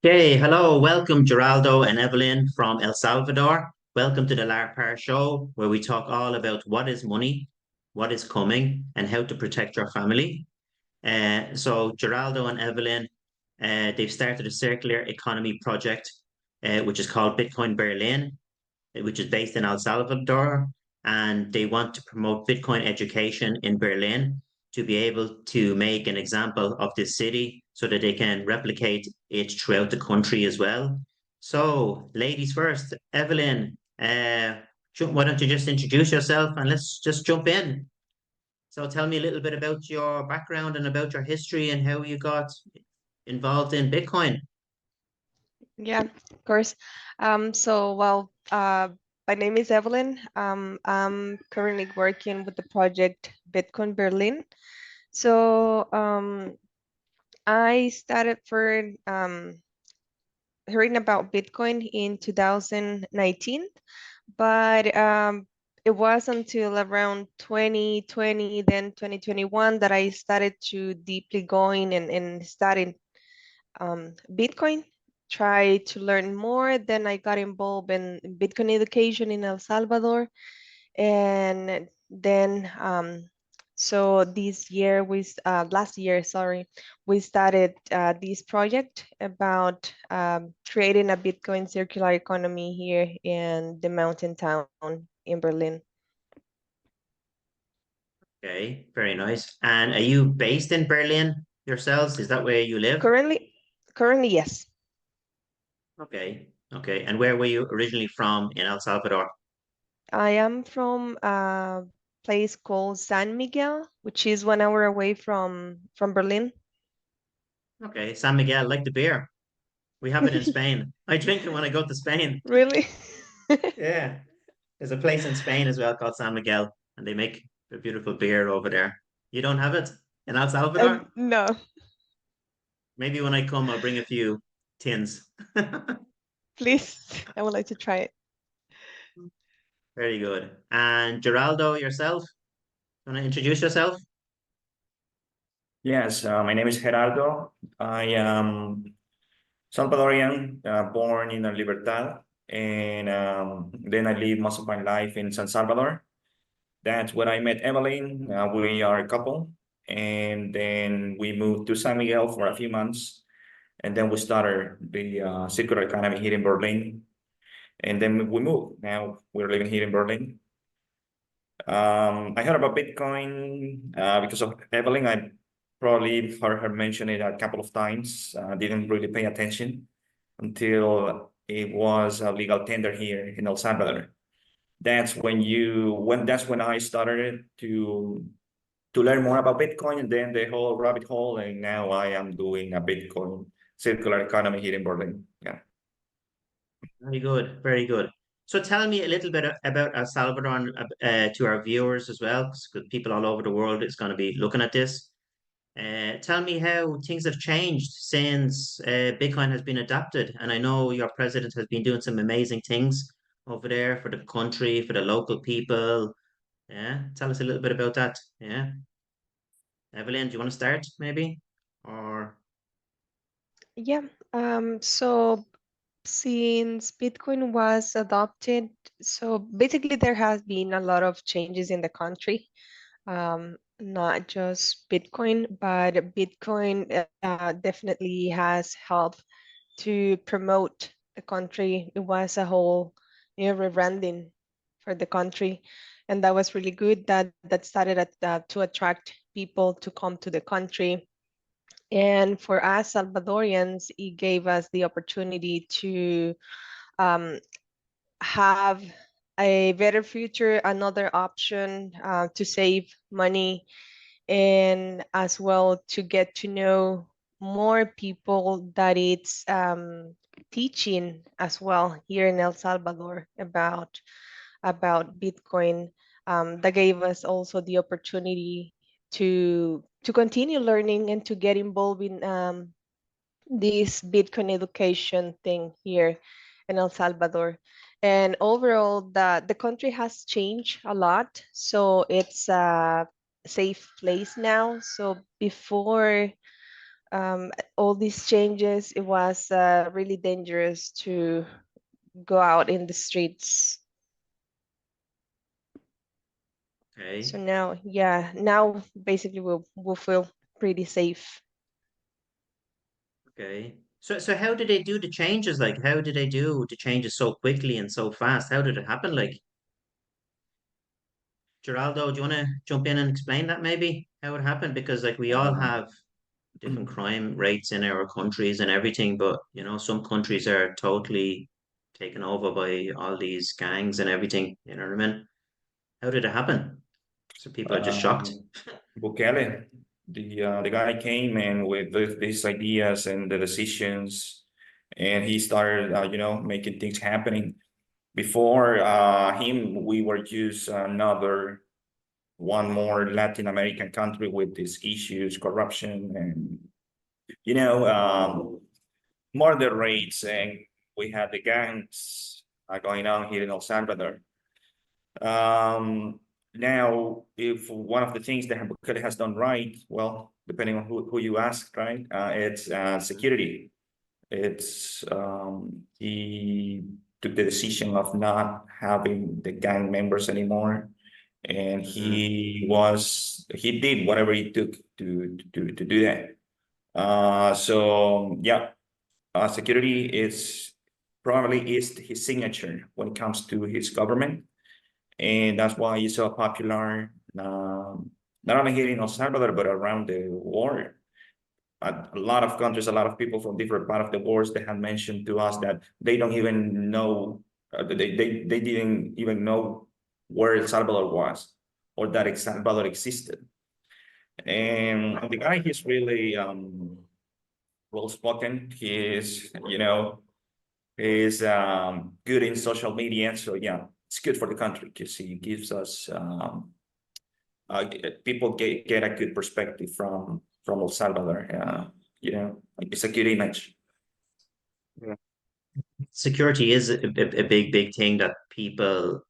Okay, hello, welcome Geraldo and Evelyn from El Salvador. Welcome to the Larpar Show, where we talk all about what is money, what is coming, and how to protect your family. So Geraldo and Evelyn, they've started a circular economy project, which is called Bitcoin Berlin, which is based in El Salvador, and they want to promote Bitcoin education in Berlin to be able to make an example of this city so that they can replicate it throughout the country as well. So, ladies first, Evelyn, why don't you just introduce yourself and let's just jump in. So, tell me a little bit about your background and about your history and how you got involved in Bitcoin. Yeah, of course. My name is Evelyn. I'm currently working with the project Bitcoin Berlin. So I started for hearing about Bitcoin in 2019, but it was until around 2020, then 2021 that I started to deeply going and studying Bitcoin, try to learn more. Then I got involved in Bitcoin education in El Salvador. And then, so this year, last year, sorry, we started this project about creating a Bitcoin circular economy here in the mountain town in Berlin. Okay, very nice. And are you based in Berlin yourselves? Is that where you live? Currently, yes. Okay, okay. And where were you originally from in El Salvador? I am from a place called San Miguel, which is 1 hour away from Berlin. Okay, San Miguel, like the beer. We have it in Spain. I drink it when I go to Spain. Really? Yeah, there's a place in Spain as well called San Miguel, and they make a beautiful beer over there. You don't have it in El Salvador? No, Maybe when I come, I'll bring a few tins. please. I would like to try it. Very good. And Geraldo, yourself, want to introduce yourself? Yes, my name is Gerardo. I am Salvadorian, born in Libertad, and then I lived most of my life in San Salvador. That's where I met Evelyn. We are a couple, and then we moved to San Miguel for a few months, and then we started the circular economy here in Berlin, and then we moved. Now we're living here in Berlin. I heard about Bitcoin because of Evelyn. I probably heard her mention it a couple of times. Didn't really pay attention until it was a legal tender here in El Salvador. That's when I started to learn more about Bitcoin, and then the whole rabbit hole, and now I am doing a Bitcoin circular economy here in Berlin. Yeah. Very good, very good. So tell me a little bit about El Salvador and, to our viewers as well, because people all over the world is going to be looking at this. Tell me how things have changed since Bitcoin has been adopted. And I know your president has been doing some amazing things over there for the country, for the local people. Yeah, tell us a little bit about that. Yeah. Evelyn, do you want to start maybe? Or Yeah. So since Bitcoin was adopted, so basically there has been a lot of changes in the country. Not just Bitcoin, but Bitcoin definitely has helped to promote the country. It was a whole rebranding for the country, and that was really good. That started to attract people to come to the country. And for us Salvadorians, it gave us the opportunity to um, have a better future, another option to save money, and as well to get to know more people that it's teaching as well here in El Salvador about Bitcoin. That gave us also the opportunity to continue learning and to get involved in this Bitcoin education thing here in El Salvador. And overall, the country has changed a lot. So it's a safe place now. So before all these changes, it was really dangerous to go out in the streets. So Okay. now, yeah, now basically we'll feel pretty safe. Okay. So how did they do the changes? Like, how did they do the changes so quickly and so fast? How did it happen? Like, Geraldo, do you want to jump in and explain that maybe how it happened? Because like we all Uh, have different crime rates in our countries and everything, but you know, some countries are totally taken over by all these gangs and everything. You know what I mean? How did it happen? So people are just shocked. Bukele, the guy came in with these ideas and the decisions, and he started, making things happening. Before him, we were just another one more Latin American country with these issues, corruption, and murder rates, and we had the gangs going on here in El Salvador. Now, if one of the things that Bukele has done right, well, depending on who you ask, right, it's security. It's he took the decision of not having the gang members anymore, and Mhm. he did whatever he took to do that. So yeah, security is probably is his signature when it comes to his government, and that's why he's so popular, not only here in El Salvador but around the world. A lot of countries, a lot of people from different part of the world, they have mentioned to us that they don't even know, they didn't even know where El Salvador was or that El Salvador existed. And the guy, he's really well spoken. He's good in social media. So yeah, it's good for the country because he gives us people get a good perspective from El Salvador. Like it's a good image. Yeah. Security is a big, big thing that people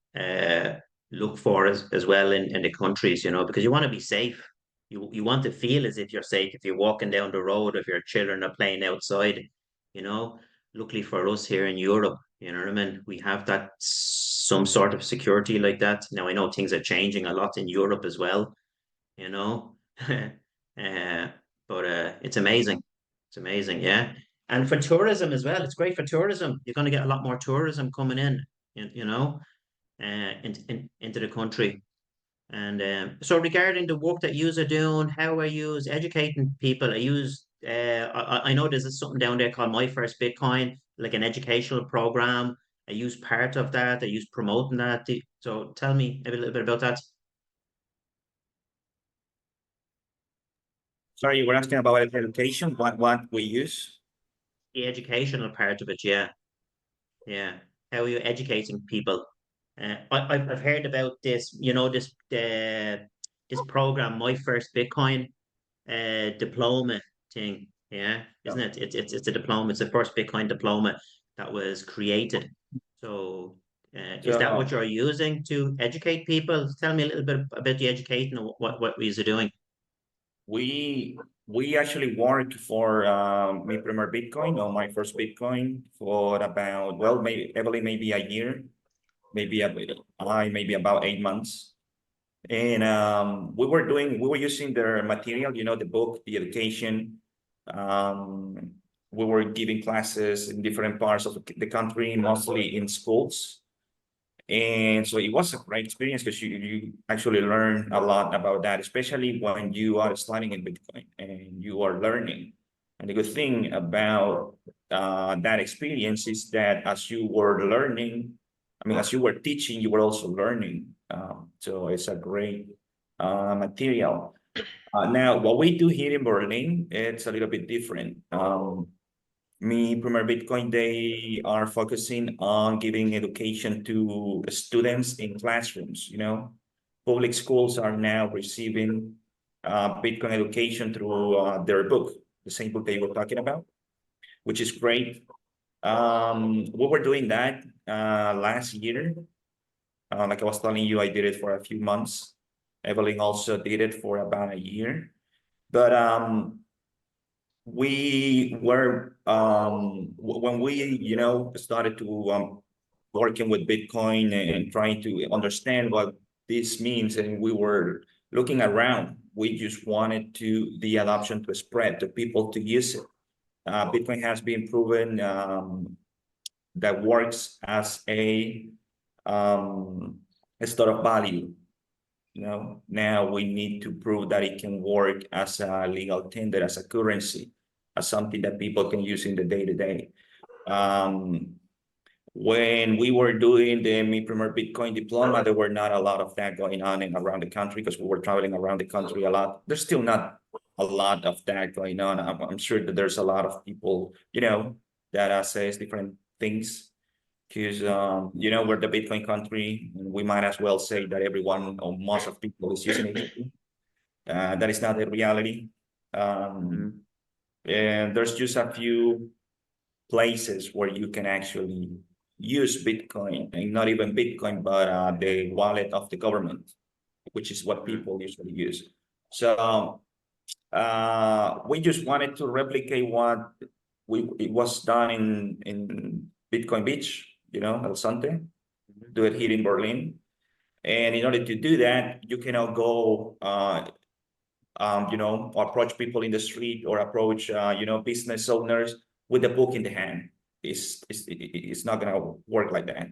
look for as well in the countries, you know, because you want to be safe. You want to feel as if you're safe if you're walking down the road, if your children are playing outside, you know. Luckily for us here in Europe, you know what I mean, we have that some sort of security like that. Now I know things are changing a lot in Europe as well, you know. But it's amazing. It's amazing, yeah. And for tourism as well, it's great for tourism. You're going to get a lot more tourism coming in, you know, into the country. And so regarding the work that you are doing, how are you educating people? I know there's something down there called My First Bitcoin, like an educational program. I use part of that. I use promoting that. So tell me a little bit about that. Sorry, you were asking about education, what we use. The educational part of it, yeah. Yeah. How are you educating people? I've heard about this, you know, this program, My First Bitcoin diploma thing. Yeah, Yeah. isn't it? It's a diploma. It's the first Bitcoin diploma that was created. So, is that what So you're using to educate people? Tell me a little bit about the educating and what we are doing. we actually worked for Mi Primer Bitcoin or My First Bitcoin for about, well, maybe a year, maybe about 8 months. And we were using their material, the book, the education. Um, we were giving classes in different parts of the country, mostly in schools. And so it was a great experience because you actually learn a lot about that, especially when you are studying in Bitcoin and you are learning. And the good thing about that experience is that as you were learning, as you were teaching, you were also learning. So it's a great material. Now, what we do here in Berlin, it's a little bit different. Mi Primer Bitcoin, they are focusing on giving education to students in classrooms. Public schools are now receiving Bitcoin education through their book, the same book they were talking about, which is great. We were doing that last year. Like I was telling you, I did it for a few months. Evelyn also did it for about a year. But we were when we started to working with Bitcoin and trying to understand what this means, and we were looking around. We just wanted the adoption to spread, to people to use it. Bitcoin has been proven that works as a store of value. Now we need to prove that it can work as a legal tender, as a currency, as something that people can use in the day-to-day. When we were doing the Mi Primer Bitcoin diploma, there were not a lot of that going on and around the country because we were traveling around the country a lot. There's still not a lot of that going on. I'm sure that there's a lot of people, that says different things because, we're the Bitcoin country, and we might as well say that everyone or most of people is using it. That is not the reality. And there's just a few places where you can actually use Bitcoin, and not even Bitcoin, but the wallet of the government, which is what people usually use. So we just wanted to replicate what it was done in Bitcoin Beach, El Sante, do it here in Berlin. And in order to do that, you cannot go, approach people in the street or approach, business owners with a book in the hand. It's not gonna work like that.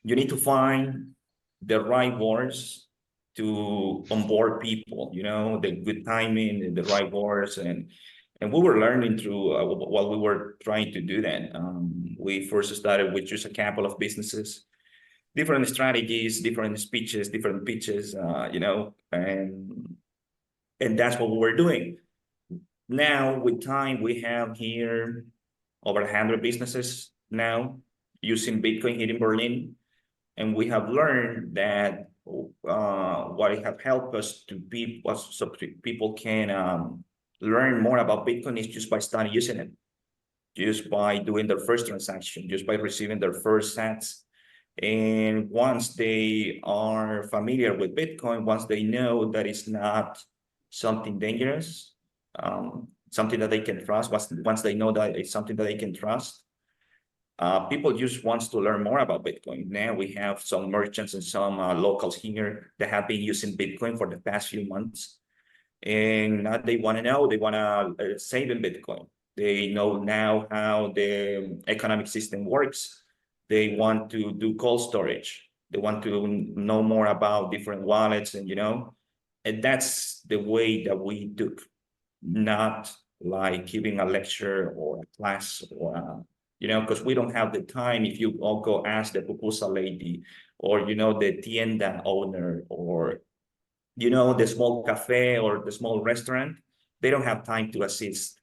You need to find the right words to onboard people, the good timing, the right words, and we were learning through while we were trying to do that. We first started with just a couple of businesses, different strategies, different speeches, different pitches, and that's what we were doing. Now, with time, we have here over 100 businesses now using Bitcoin here in Berlin. And we have learned that what it have helped us to be, so people can learn more about Bitcoin is just by starting using it, just by doing their first transaction, just by receiving their first sats. And once they are familiar with Bitcoin, once they know that it's not something dangerous, something that they can trust, once they know that it's something that they can trust, people just wants to learn more about Bitcoin. Now we have some merchants and some locals here that have been using Bitcoin for the past few months. And now they want to know, they want to save in Bitcoin. They know now how the economic system works. They want to do cold storage. They want to know more about different wallets and that's the way that we took, not like giving a lecture or a class or because we don't have the time. If you all go ask the pupusa lady or, the tienda owner or, the small cafe or the small restaurant, they don't have time to assist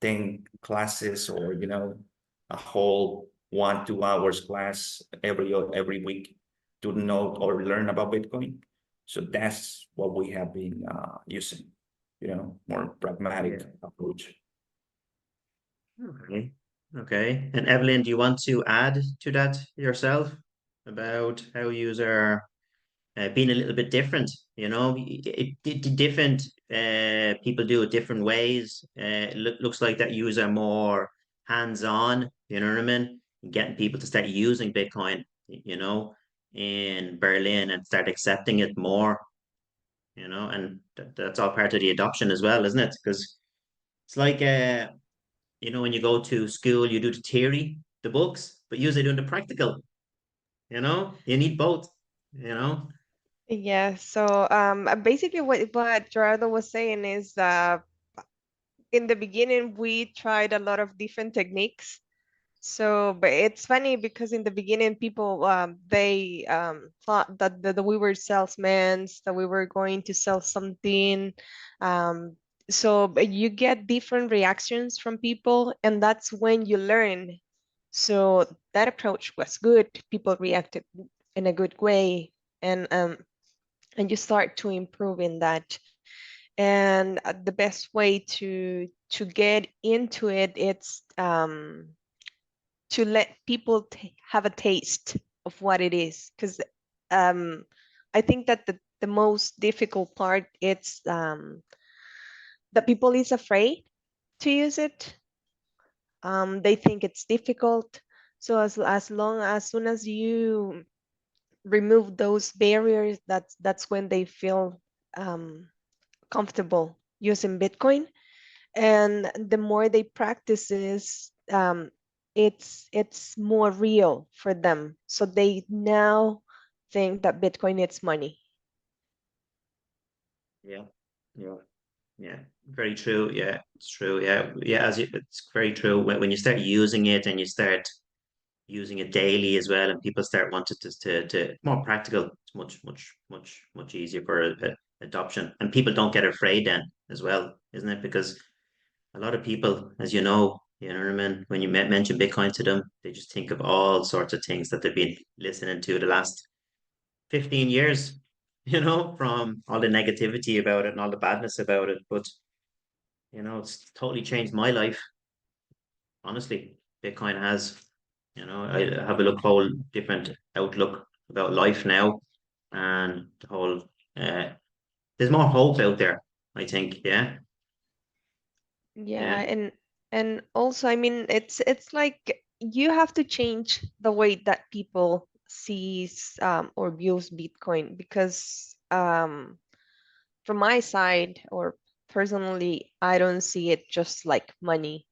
10 classes or, a whole 1-2 hours class every week to know or learn about Bitcoin. So that's what we have been using, more pragmatic approach. Okay. And Evelyn, do you want to add to that yourself about how you're being a little bit different? Different people do it different ways. Looks like that you are more hands-on, you know what I mean? Getting people to start using Bitcoin, in Berlin and start accepting it more, and that's all part of the adoption as well, isn't it? Because it's like when you go to school, you do the theory, the books, but usually doing the practical, you need both, Yeah, so basically what Gerardo was saying is in the beginning we tried a lot of different techniques. So, but it's funny because in the beginning people they thought that we were salesmen, that we were going to sell something. Um, so but you get different reactions from people, and that's when you learn. So that approach was good. People reacted in a good way, and you start to improve in that. And the best way to get into it, it's to let people have a taste of what it is, because I think that the most difficult part it's that people is afraid to use it. They think it's difficult. So as soon as you remove those barriers, that's when they feel comfortable using Bitcoin. And the more they practice this, it's more real for them. So they now think that Bitcoin is money. Yeah, yeah, yeah. Very true. Yeah, it's true. Yeah, yeah. It's very true. When you start using it and you start using it daily as well, and people start wanting to more practical, it's much easier for adoption, and people don't get afraid then as well, isn't it? Because a lot of people, as you know what I mean, when you mention Bitcoin to them, they just think of all sorts of things that they've been listening to the last 15 years, from all the negativity about it and all the badness about it. But, it's totally changed my life. Honestly, Bitcoin has, I have a whole different outlook about life now, and the whole, uh, there's more hope out there, I think. Yeah. Yeah, Yeah. and also, I mean, it's like you have to change the way that people sees or views Bitcoin, because from my side, or personally, I don't see it just like money.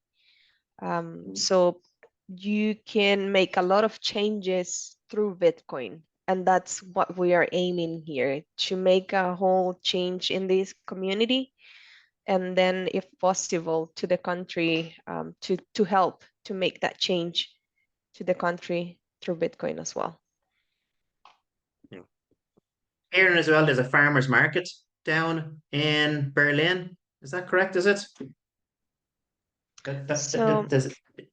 So you can make a lot of changes through Bitcoin. And that's what we are aiming here, to make a whole change in this community. And then, if possible, to the country, to help to make that change to the country through Bitcoin as well. Yeah. Here as well, there's a farmers market down in Berlin. Is that correct? Is it? So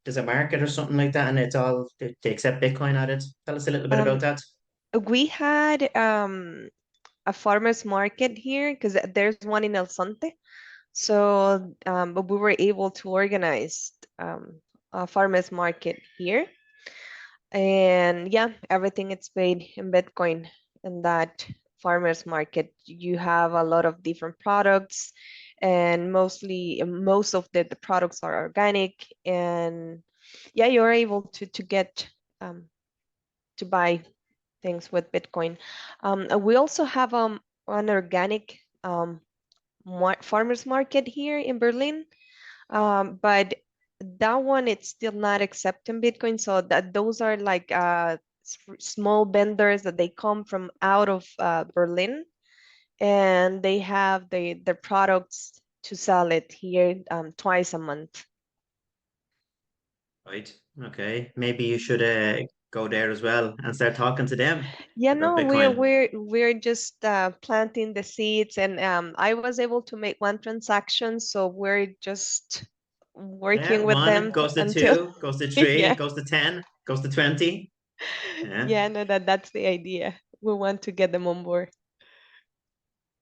There's a market or something like that, and it's all they accept Bitcoin at it. Tell us a little bit about um, that. we had a farmers market here, because there's one in El Sante. So, but we were able to organize a farmers market here. And yeah, everything is paid in Bitcoin. In that farmers market, you have a lot of different products, and most of the products are organic. And yeah, you're able to get to buy things with Bitcoin. And we also have an organic farmers market here in Berlin, but that one it's still not accepting Bitcoin. So that those are like small vendors that they come from out of Berlin, and they have their products to sell it here twice a month. Right. Okay. Maybe you should go there as well and start talking to them Yeah, about no, Bitcoin. we're just planting the seeds, and I was able to make one transaction, so we're just Yeah, working with one them goes to until two, goes to three, yeah. goes to 10, goes to 20. Yeah. Yeah, no, that's the idea. We want to get them on board.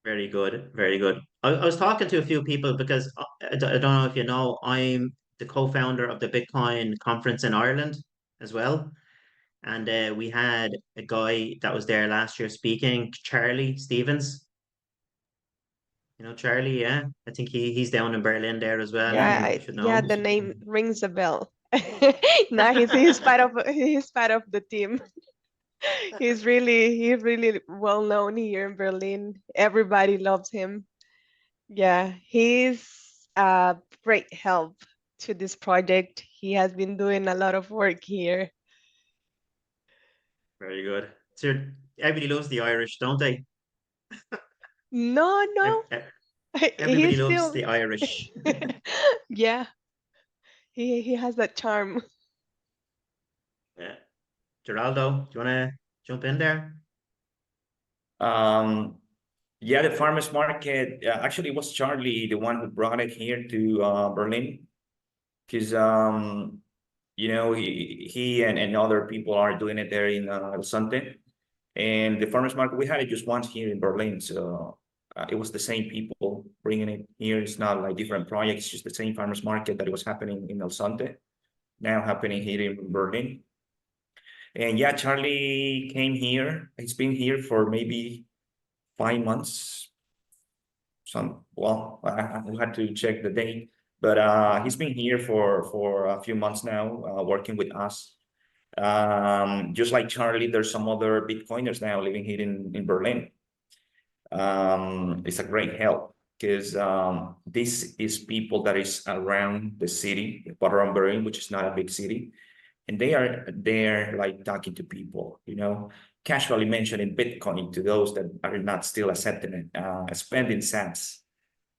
Very good. Very good. I was talking to a few people because I don't know if you know, I'm the co-founder of the Bitcoin conference in Ireland as well. And we had a guy that was there last year speaking, Charlie Stevens. You know Charlie, yeah. I think he's down in Berlin there as well. Yeah, You should yeah, know. the name rings a bell. Now he's part of the team. He's really well known here in Berlin. Everybody loves him. Yeah, he's a great help to this project. He has been doing a lot of work here. Very good. So everybody loves the Irish, don't they? No, no, Ev- ev- Everybody he's loves still the Irish. yeah, he has that charm. Yeah. Geraldo, do you want to jump in there? Um, yeah, the farmers market. Actually, it was Charlie, the one who brought it here to Berlin, because he and other people are doing it there in El Sante. And the farmers market, we had it just once here in Berlin. So it was the same people bringing it here. It's not like different projects, it's just the same farmers market that it was happening in El Sante. now happening here in Berlin. And yeah, Charlie came here. He's been here for maybe 5 months. Well, I had to check the date, but he's been here for a few months now, working with us. Just like Charlie, there's some other Bitcoiners now living here in Berlin. It's a great help because this is people that is around the city, but around Berlin, which is not a big city, and they are there like talking to people, casually mentioning Bitcoin to those that are not still accepting it, spending cents.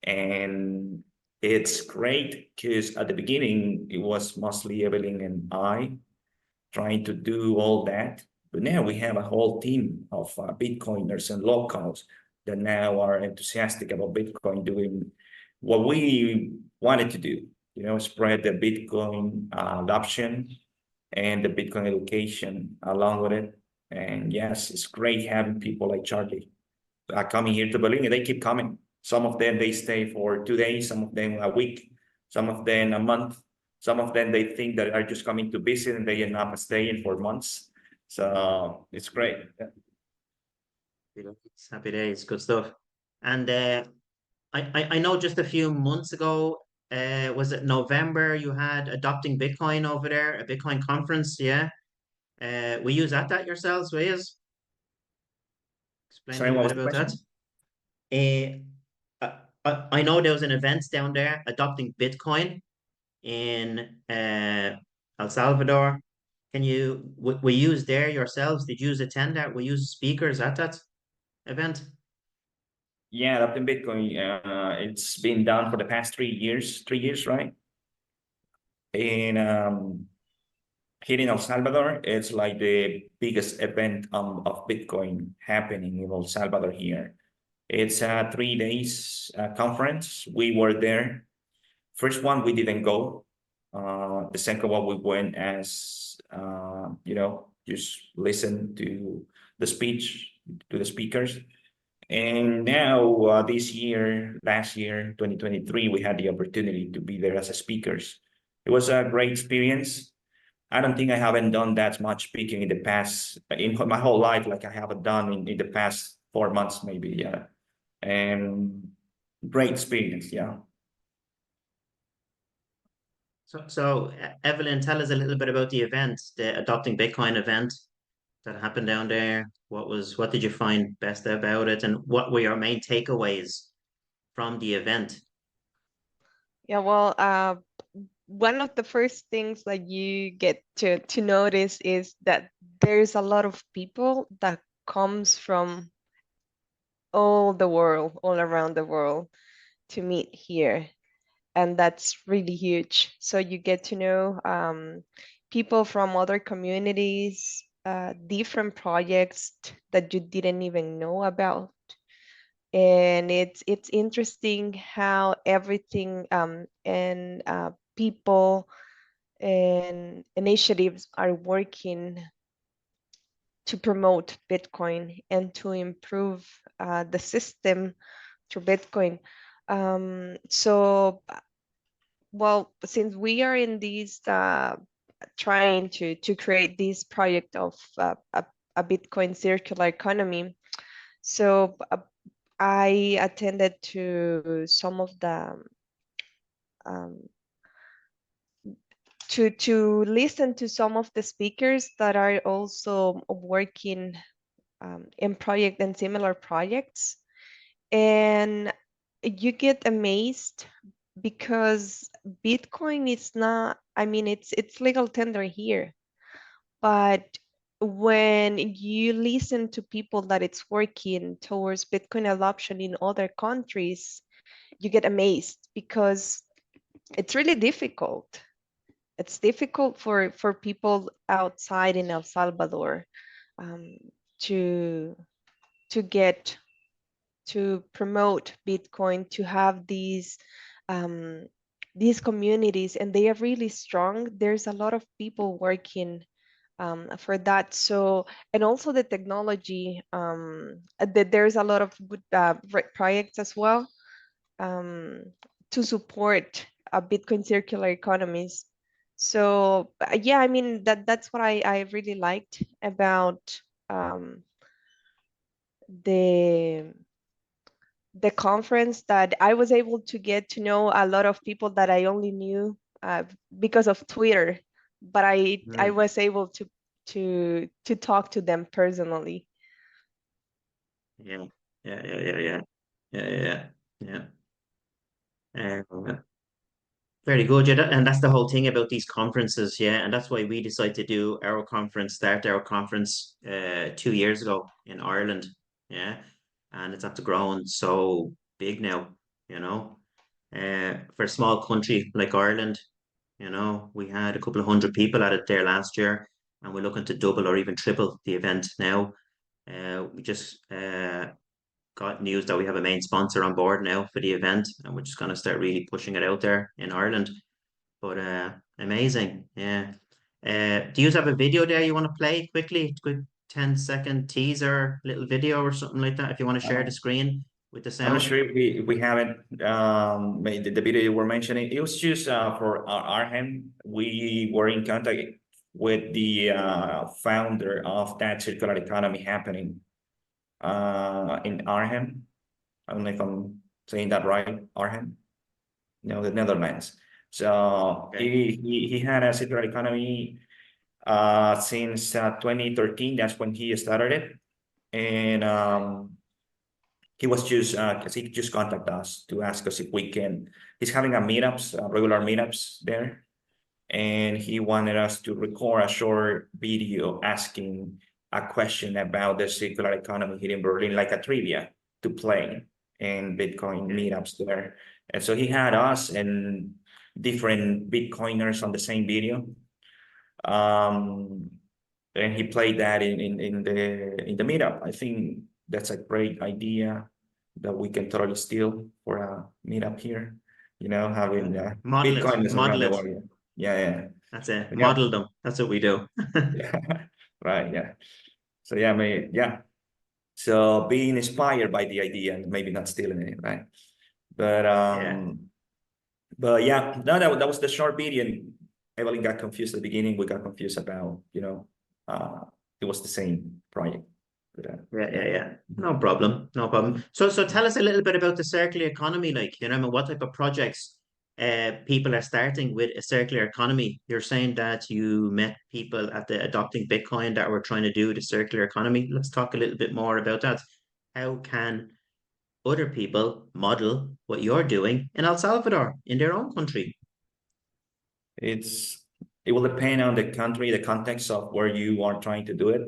And it's great because at the beginning, it was mostly Evelyn and I trying to do all that. But now we have a whole team of Bitcoiners and locals that now are enthusiastic about Bitcoin, doing what we wanted to do, spread the Bitcoin adoption and the Bitcoin education along with it. And yes, it's great having people like Charlie coming here to Berlin, and they keep coming. Some of them, they stay for 2 days, some of them a week, some of them a month. Some of them, they think that are just coming to visit and they end up staying for months. So it's great. It's happy days, good stuff. And I know just a few months ago, was it November, you had Adopting Bitcoin over there, a Bitcoin conference, yeah? We use that yourselves, we use? Explain a Sorry, little what bit was the about that. question? I know there was an event down there, Adopting Bitcoin in El Salvador. We use there yourselves? Did you attend that? We use speakers at that event? Yeah, adopting Bitcoin, it's been done for the past 3 years, right? And here in El Salvador, it's like the biggest event of Bitcoin happening in El Salvador here. It's a 3 days conference. We were there. First one, we didn't go. The second one, we went as, just listen to the speech, to the speakers. And now last year, 2023, we had the opportunity to be there as a speakers. It was a great experience. I don't think I haven't done that much speaking in the past, in my whole life, like I haven't done in the past 4 months, maybe, yeah. And great experience, yeah. So Evelyn, tell us a little bit about the event, the Adopting Bitcoin event that happened down there. What did you find best about it, and what were your main takeaways from the event? Yeah, well, one of the first things that you get to notice is that there's a lot of people that comes from all around the world to meet here. And that's really huge. So you get to know people from other communities, different projects that you didn't even know about. And it's interesting how everything and people and initiatives are working to promote Bitcoin and to improve the system through Bitcoin. Well, since we are in these trying to create this project of a Bitcoin circular economy, so I attended to some of the um, to listen to some of the speakers that are also working in project and similar projects, and you get amazed because Bitcoin is not, I mean, it's legal tender here, but when you listen to people that it's working towards Bitcoin adoption in other countries, you get amazed because it's really difficult. It's difficult for people outside in El Salvador um, to get to promote Bitcoin, to have um, these communities, and they are really strong. There's a lot of people working for that. So, and also the technology, there's a lot of good projects as well um, to support Bitcoin circular economies. So yeah, I mean that's what I really liked about um, the the conference, that I was able to get to know a lot of people that I only knew because of Twitter, but I Mm. was able to talk to them personally. Yeah, yeah. Yeah, yeah, yeah. Very good. Yeah, and that's the whole thing about these conferences. Yeah, and that's why we decided to do our conference, start our conference 2 years ago in Ireland. Yeah, and it's after growing so big now, you know. For a small country like Ireland, we had a couple of hundred people at it there last year, and we're looking to double or even triple the event now. We just got news that we have a main sponsor on board now for the event, and we're just going to start really pushing it out there in Ireland. But amazing, yeah. Do you have a video there you want to play quickly? Quick 10-second teaser, little video or something like that. If you want to share the screen with the I'm not sound. sure if we haven't made the video you were mentioning. It was just for our hand. We were in contact with the founder of that circular economy happening in Arnhem. I don't know if I'm saying that right, Arnhem, no, the Netherlands. So Okay. he had a circular economy since 2013. That's when he started it, and he was just he just contacted us to ask us if we can. He's having a meetups, regular meetups there, and he wanted us to record a short video asking a question about the circular economy here in Berlin, like a trivia to play in Bitcoin Okay. meetups there. And so he had us and different Bitcoiners on the same video. Um, and he played that in the meetup. I think that's a great idea that we can totally steal for a meetup here. Yeah. Having Model it, Bitcoiners around model the it. world. Yeah, yeah. That's it. Yeah, Model them. That's what we do. yeah, right, yeah. So yeah, yeah. So being inspired by the idea and maybe not stealing it, right? But Yeah. yeah, no, that was the short video. And Evelyn got confused at the beginning. We got confused about, it was the same project. But, Yeah. No problem. No problem. So tell us a little bit about the circular economy, like, I mean, what type of projects people are starting with a circular economy. You're saying that you met people at the Adopting Bitcoin that were trying to do the circular economy. Let's talk a little bit more about that. How can other people model what you're doing in El Salvador, in their own country? it will depend on the country, the context of where you are trying to do it.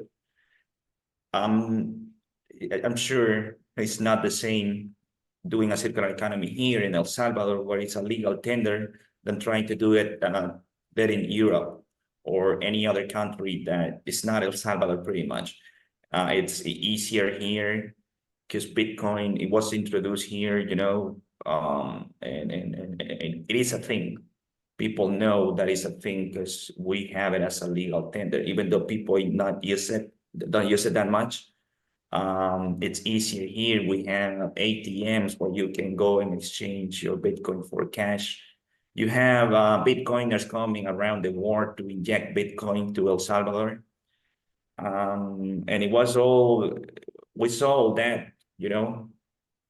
I'm sure it's not the same doing a circular economy here in El Salvador, where it's a legal tender, than trying to do it there in Europe or any other country that is not El Salvador pretty much. It's easier here because Bitcoin, it was introduced here, and it is a thing. People know that it's a thing because we have it as a legal tender, even though people don't use it that much. It's easier here. We have ATMs where you can go and exchange your Bitcoin for cash. You have Bitcoiners coming around the world to inject Bitcoin to El Salvador. And we saw all that,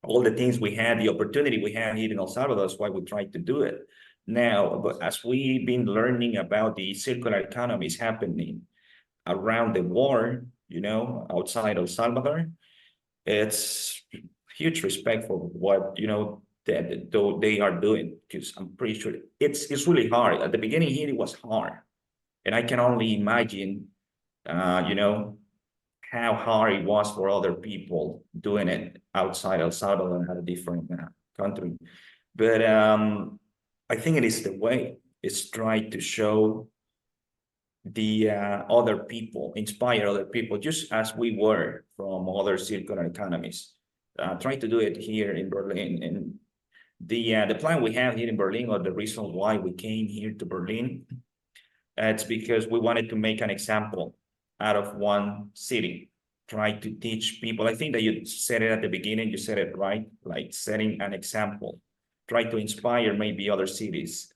all the things we had, the opportunity we had here in El Salvador. That's why we tried to do it. Now, but as we've been learning about the circular economies happening around the world, outside El Salvador, it's huge respect for what that they are doing, because I'm pretty sure it's really hard. At the beginning here, it was hard, and I can only imagine, how hard it was for other people doing it outside El Salvador and had a different country. But I think it is the way. It's try to show the other people, inspire other people, just as we were from other circular economies. Trying to do it here in Berlin, and the plan we have here in Berlin, or the reason why we came here to Berlin, it's because we wanted to make an example out of one city. Try to teach people. I think that you said it at the beginning. You said it right, like setting an example. Try to inspire maybe other cities.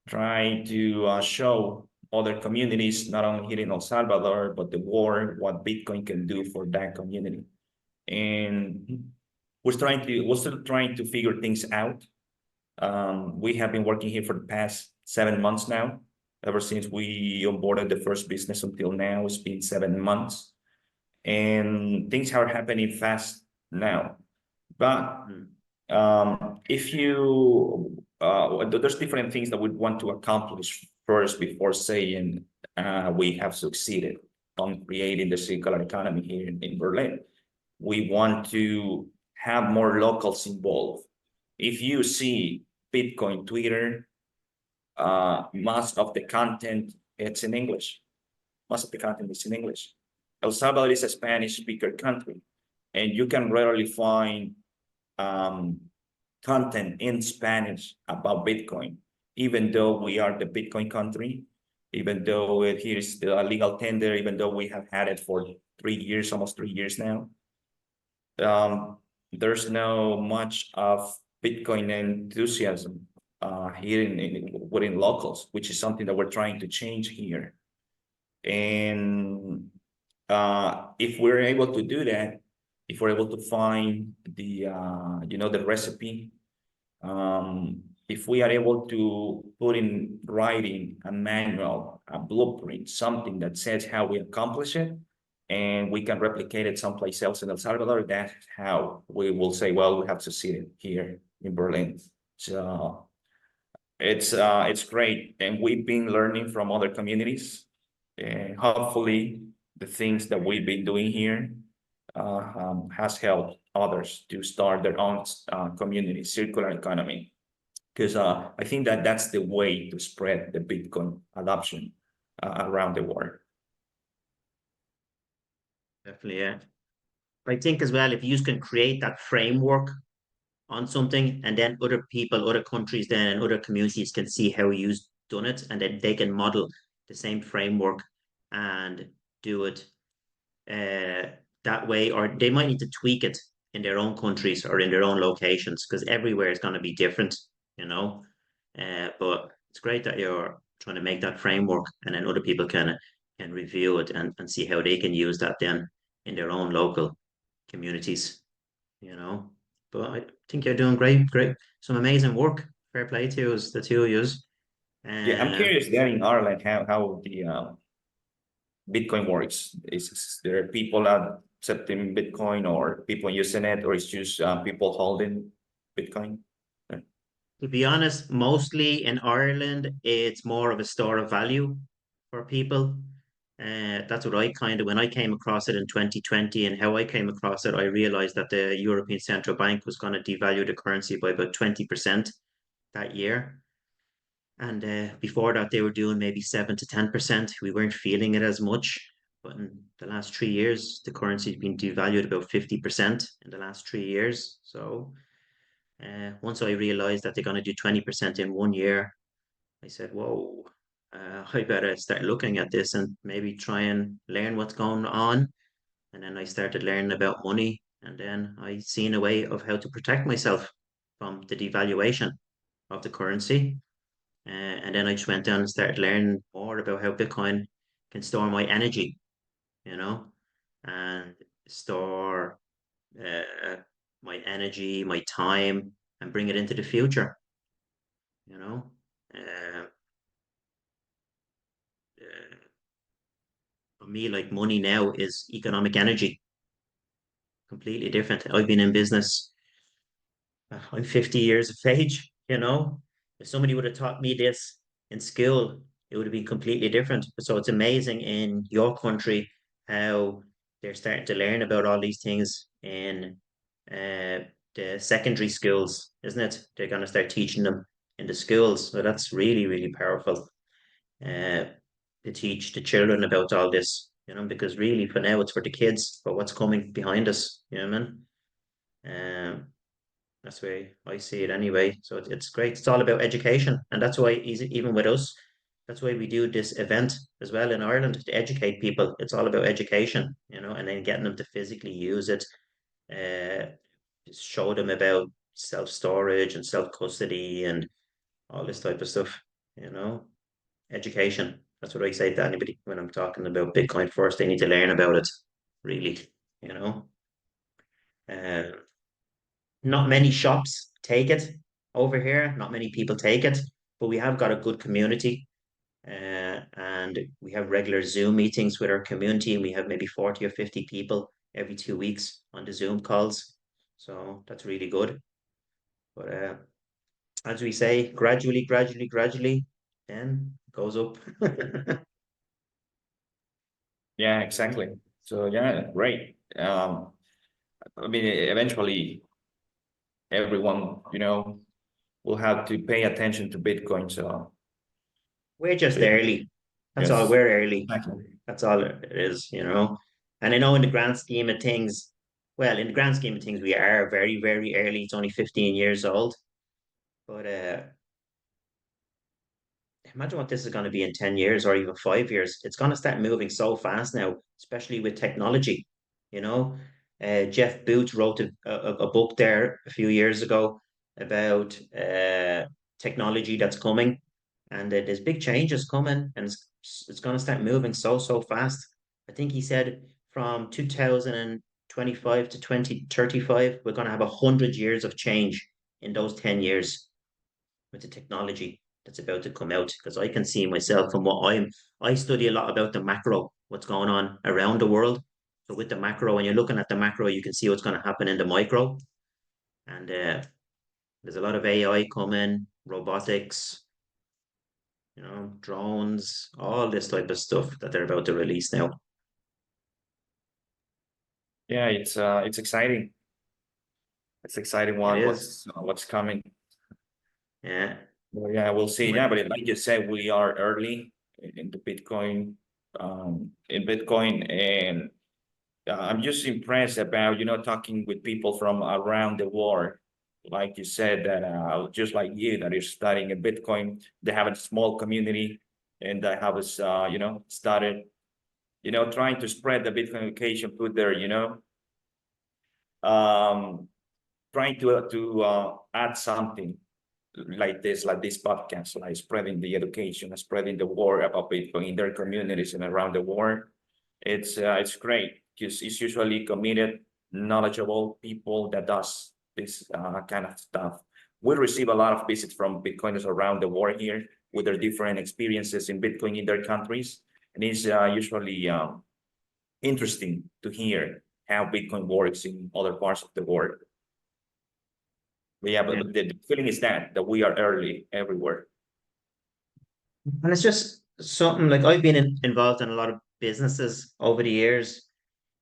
trying to show other communities, not only here in El Salvador, but the world, what Bitcoin can do for that community. And we're still trying to figure things out. We have been working here for the past 7 months now. Ever since we onboarded the first business until now, it's been 7 months. And things are happening fast now. But if you, there's different things that we want to accomplish first before saying we have succeeded on creating the circular economy here in Berlin. We want to have more locals involved. If you see Bitcoin Twitter, most of the content it's in English. Most of the content is in English. El Salvador is a Spanish speaker country, and you can rarely find content in Spanish about Bitcoin, even though we are the Bitcoin country, even though here is a legal tender, even though we have had it for 3 years, almost 3 years now. There's no much of Bitcoin enthusiasm here within locals, which is something that we're trying to change here. And if we're able to do that, if we're able to find the the recipe, if we are able to put in writing a manual, a blueprint, something that says how we accomplish it, and we can replicate it someplace else in El Salvador, that's how we will say, well, we have succeeded here in Berlin. So it's great, and we've been learning from other communities, and hopefully the things that we've been doing here has helped others to start their own community, circular economy. Because I think that that's the way to spread the Bitcoin adoption around the world. Definitely, yeah. I think as well, if you can create that framework on something, and then other people, other countries, then other communities can see how you've done it, and then they can model the same framework and do it that way, or they might need to tweak it in their own countries or in their own locations, because everywhere is going to be different, you know. But it's great that you're trying to make that framework, and then other people can review it and see how they can use that then in their own local communities, you know. But I think you're doing great, some amazing work. Fair play to you, the two of you. Yeah, I'm curious there in Ireland how the Bitcoin works. Is there people accepting Bitcoin, or people using it, or it's just people holding Bitcoin? To be honest, mostly in Ireland, it's more of a store of value for people. That's what I kind of, when I came across it in 2020 and how I came across it, I realized that the European Central Bank was going to devalue the currency by about 20% that year. And before that, they were doing maybe 7 to 10%. We weren't feeling it as much. But in the last 3 years, the currency's been devalued about 50% in the last 3 years. So once I realized that they're going to do 20% in 1 year, I said, whoa, I better start looking at this and maybe try and learn what's going on. And then I started learning about money. And then I seen a way of how to protect myself from the devaluation of the currency. And then I just went down and started learning more about how Bitcoin can store my energy, you know, and store uh, my energy, my time, and bring it into the future, you know. Uh, uh, for me, like money now is economic energy, completely different. I've been in business. I'm 50 years of age, you know. If somebody would have taught me this in school, it would have been completely different. So it's amazing in your country how they're starting to learn about all these things in the secondary schools, isn't it? They're going to start teaching them in the schools. So that's really powerful uh, to teach the children about all this, you know, because really for now it's for the kids, for what's coming behind us, you know what I mean? That's the way I see it anyway. So it's great. It's all about education. And that's why even with us, that's why we do this event as well in Ireland to educate people. It's all about education, you know, and then getting them to physically use it, uh, show them about self-storage and self-custody and all this type of stuff. you know, education. That's what I say to anybody when I'm talking about Bitcoin. First, they need to learn about it, really, you know. Uh, Not many shops take it over here. Not many people take it, but we have got a good community. And we have regular Zoom meetings with our community, and we have maybe 40 or 50 people every 2 weeks on the Zoom calls. So that's really good. But as we say, gradually, gradually, gradually, then goes up. Yeah, exactly. So yeah, great. I mean, eventually everyone, will have to pay attention to Bitcoin. So, We're just yeah, early. That's all. yes, We're early. exactly. That's all it is, you know. And I know in the grand scheme of things, well, in the grand scheme of things, we are very, very early. It's only 15 years old. But imagine what this is going to be in 10 years or even 5 years. It's going to start moving so fast now, especially with technology. You know, Jeff Booth wrote a book there a few years ago about technology that's coming, and there's big changes coming, and it's going to start moving so fast. I think he said from 2025 to 2035, we're going to have 100 years of change in those 10 years with the technology that's about to come out, because I can see myself from what I study a lot about the macro, what's going on around the world. So with the macro, when you're looking at the macro, you can see what's going to happen in the micro. And there's a lot of AI coming, robotics, drones, all this type of stuff that they're about to release now. Yeah, it's exciting. It's exciting It what is. what's coming. Yeah. Well, yeah, we'll see. Yeah, but like you said, we are early in the Bitcoin, and I'm just impressed about, talking with people from around the world. Like you said, that just like you, that is studying in Bitcoin, they have a small community, and they have us, started, trying to spread the Bitcoin education, put their, um, trying to add something like this podcast, like spreading the education, spreading the word about Bitcoin in their communities and around the world. It's great because it's usually committed, knowledgeable people that does this kind of stuff. We receive a lot of visits from Bitcoiners around the world here with their different experiences in Bitcoin in their countries, and it's usually interesting to hear how Bitcoin works in other parts of the world. But yeah, Yeah. but the feeling is that we are early everywhere. And it's just something like I've been involved in a lot of businesses over the years.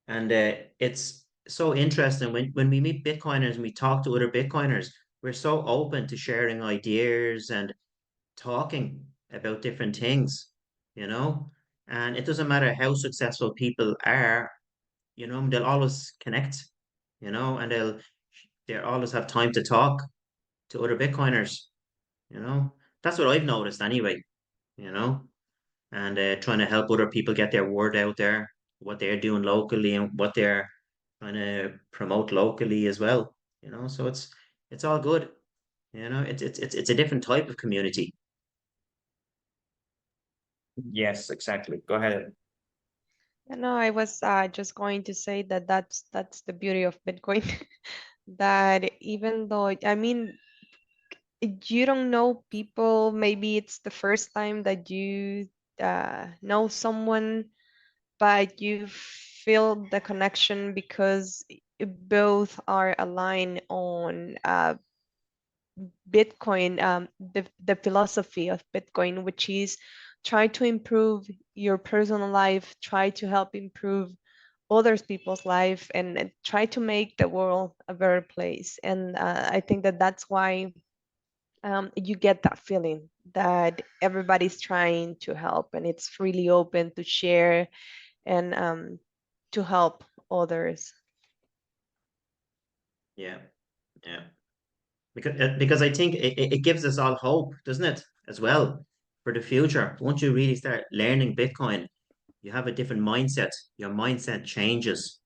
And it's so interesting when we meet Bitcoiners and we talk to other Bitcoiners, we're so open to sharing ideas and talking about different things, you know? And it doesn't matter how successful people are, they'll always connect, and they'll always have time to talk to other Bitcoiners, you know? That's what I've noticed anyway, you know? And trying to help other people get their word out there, what they're doing locally and what they're trying to promote locally as well. So it's all good. It's a different type of community. Yes, exactly. Go ahead. No, I was just going to say that that's the beauty of Bitcoin. That even though, I mean, you don't know people, maybe it's the first time that you know someone, but you feel the connection because both are aligned on Bitcoin, the philosophy of Bitcoin, which is try to improve your personal life, try to help improve others people's life, and try to make the world a better place. And I think that that's why you get that feeling that everybody's trying to help and it's really open to share and to help others. Yeah, yeah. Because I think it gives us all hope, doesn't it, as well, for the future. Once you really start learning Bitcoin, you have a different mindset. Your mindset changes.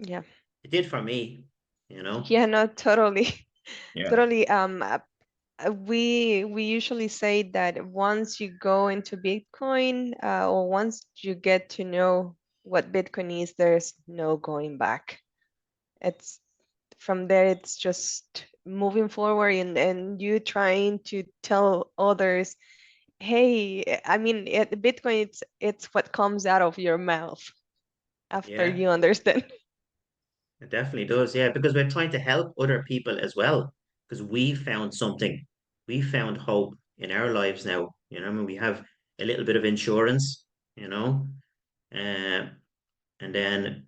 Yeah. It did for me, you know. Yeah, no, totally. Yeah. Totally. we usually say that once you go into Bitcoin, or once you get to know what Bitcoin is, there's no going back. It's from there, it's just moving forward, and you trying to tell others, hey, I mean, Bitcoin, it's what comes out of your mouth after Yeah, you understand. it definitely does. Yeah, because we're trying to help other people as well. Because we found something, we found hope in our lives now. You know, I mean, we have a little bit of insurance, you know, um, and then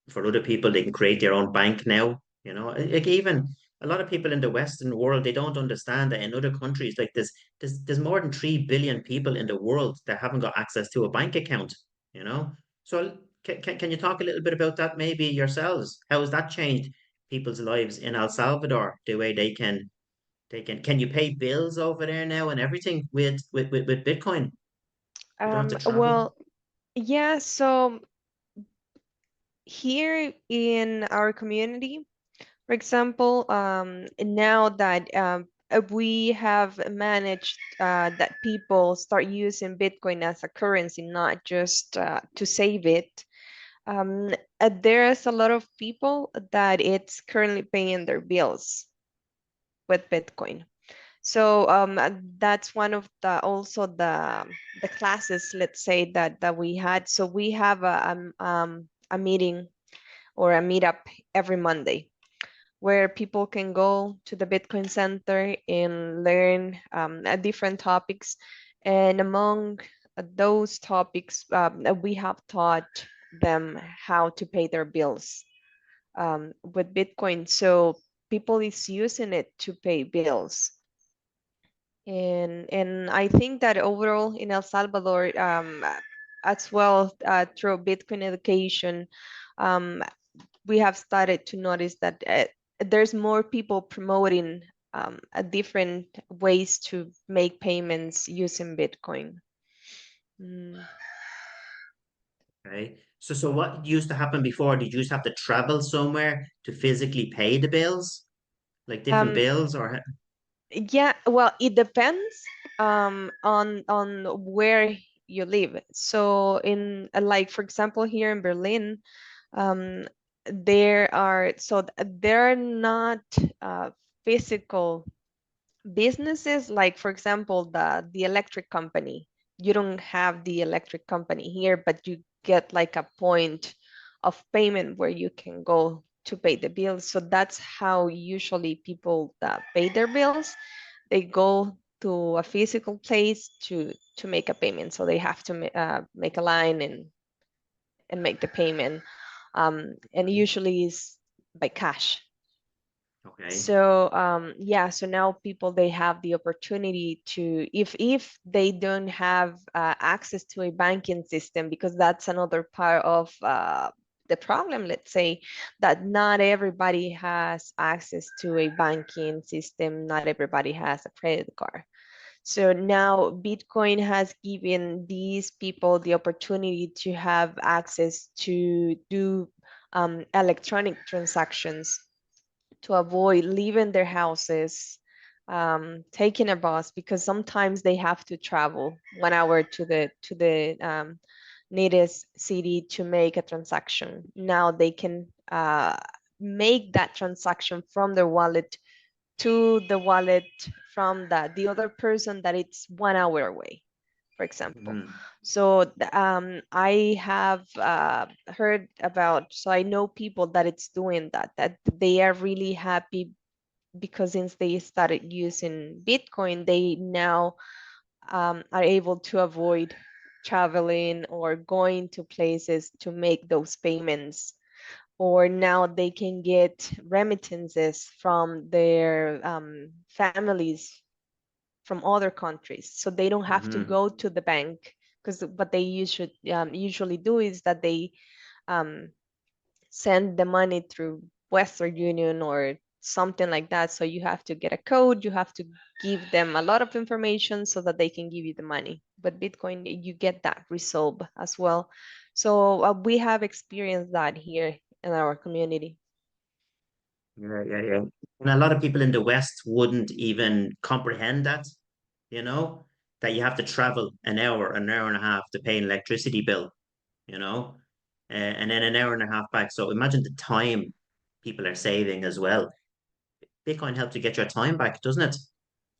for other people, they can create their own bank now. You know, like even a lot of people in the Western world, they don't understand that in other countries, like there's more than 3 billion people in the world that haven't got access to a bank account. You know, so can you talk a little bit about that maybe yourselves? How has that changed people's lives in El Salvador? The way can you pay bills over there now and everything with Bitcoin? You don't have to travel. Well, yeah, so here in our community, for example, now that we have managed that people start using Bitcoin as a currency, not just to save it, there's a lot of people that it's currently paying their bills with Bitcoin. So that's one of the also the classes, let's say that we had. So we have a meeting or a meetup every Monday where people can go to the Bitcoin Center and learn different topics. And among those topics, we have taught them how to pay their bills with Bitcoin. So people is using it to pay bills. And I think that overall in El Salvador, as well, through Bitcoin education, um, we have started to notice that there's more people promoting different ways to make payments using Bitcoin. Mm. Okay. So what used to happen before? Did you just have to travel somewhere to physically pay the bills? Like different Um, bills or yeah, well, it depends on where you live. So in like for example here in Berlin, um, there are not physical businesses, like for example the electric company. You don't have the electric company here, but you get like a point of payment where you can go to pay the bills. So that's how usually people pay their bills. They go to a physical place to make a payment, so they have to make a line and make the payment, and usually is by cash. okay. So yeah, so now people they have the opportunity to, if they don't have access to a banking system, because that's another part of the problem, let's say, that not everybody has access to a banking system, not everybody has a credit card. So now Bitcoin has given these people the opportunity to have access to do electronic transactions, to avoid leaving their houses, taking a bus, because sometimes they have to travel 1 hour to the nearest city to make a transaction. Now they can make that transaction from their wallet to the wallet from the other person that it's 1 hour away, for example. Mhm. So I have heard about, so I know people that it's doing that they are really happy, because since they started using Bitcoin, they now are able to avoid traveling or going to places to make those payments. Or now they can get remittances from their families from other countries, so they don't have to Mhm. go to the bank. Because what they usually do is that they um, send the money through Western Union or something like that. So you have to get a code, you have to give them a lot of information so that they can give you the money. But Bitcoin, you get that resolved as well. So we have experienced that here in our community. Yeah. And a lot of people in the West wouldn't even comprehend that, you know, that you have to travel an hour and a half to pay an electricity bill, you know, and then an hour and a half back. So imagine the time people are saving as well. Bitcoin helps you get your time back, doesn't it?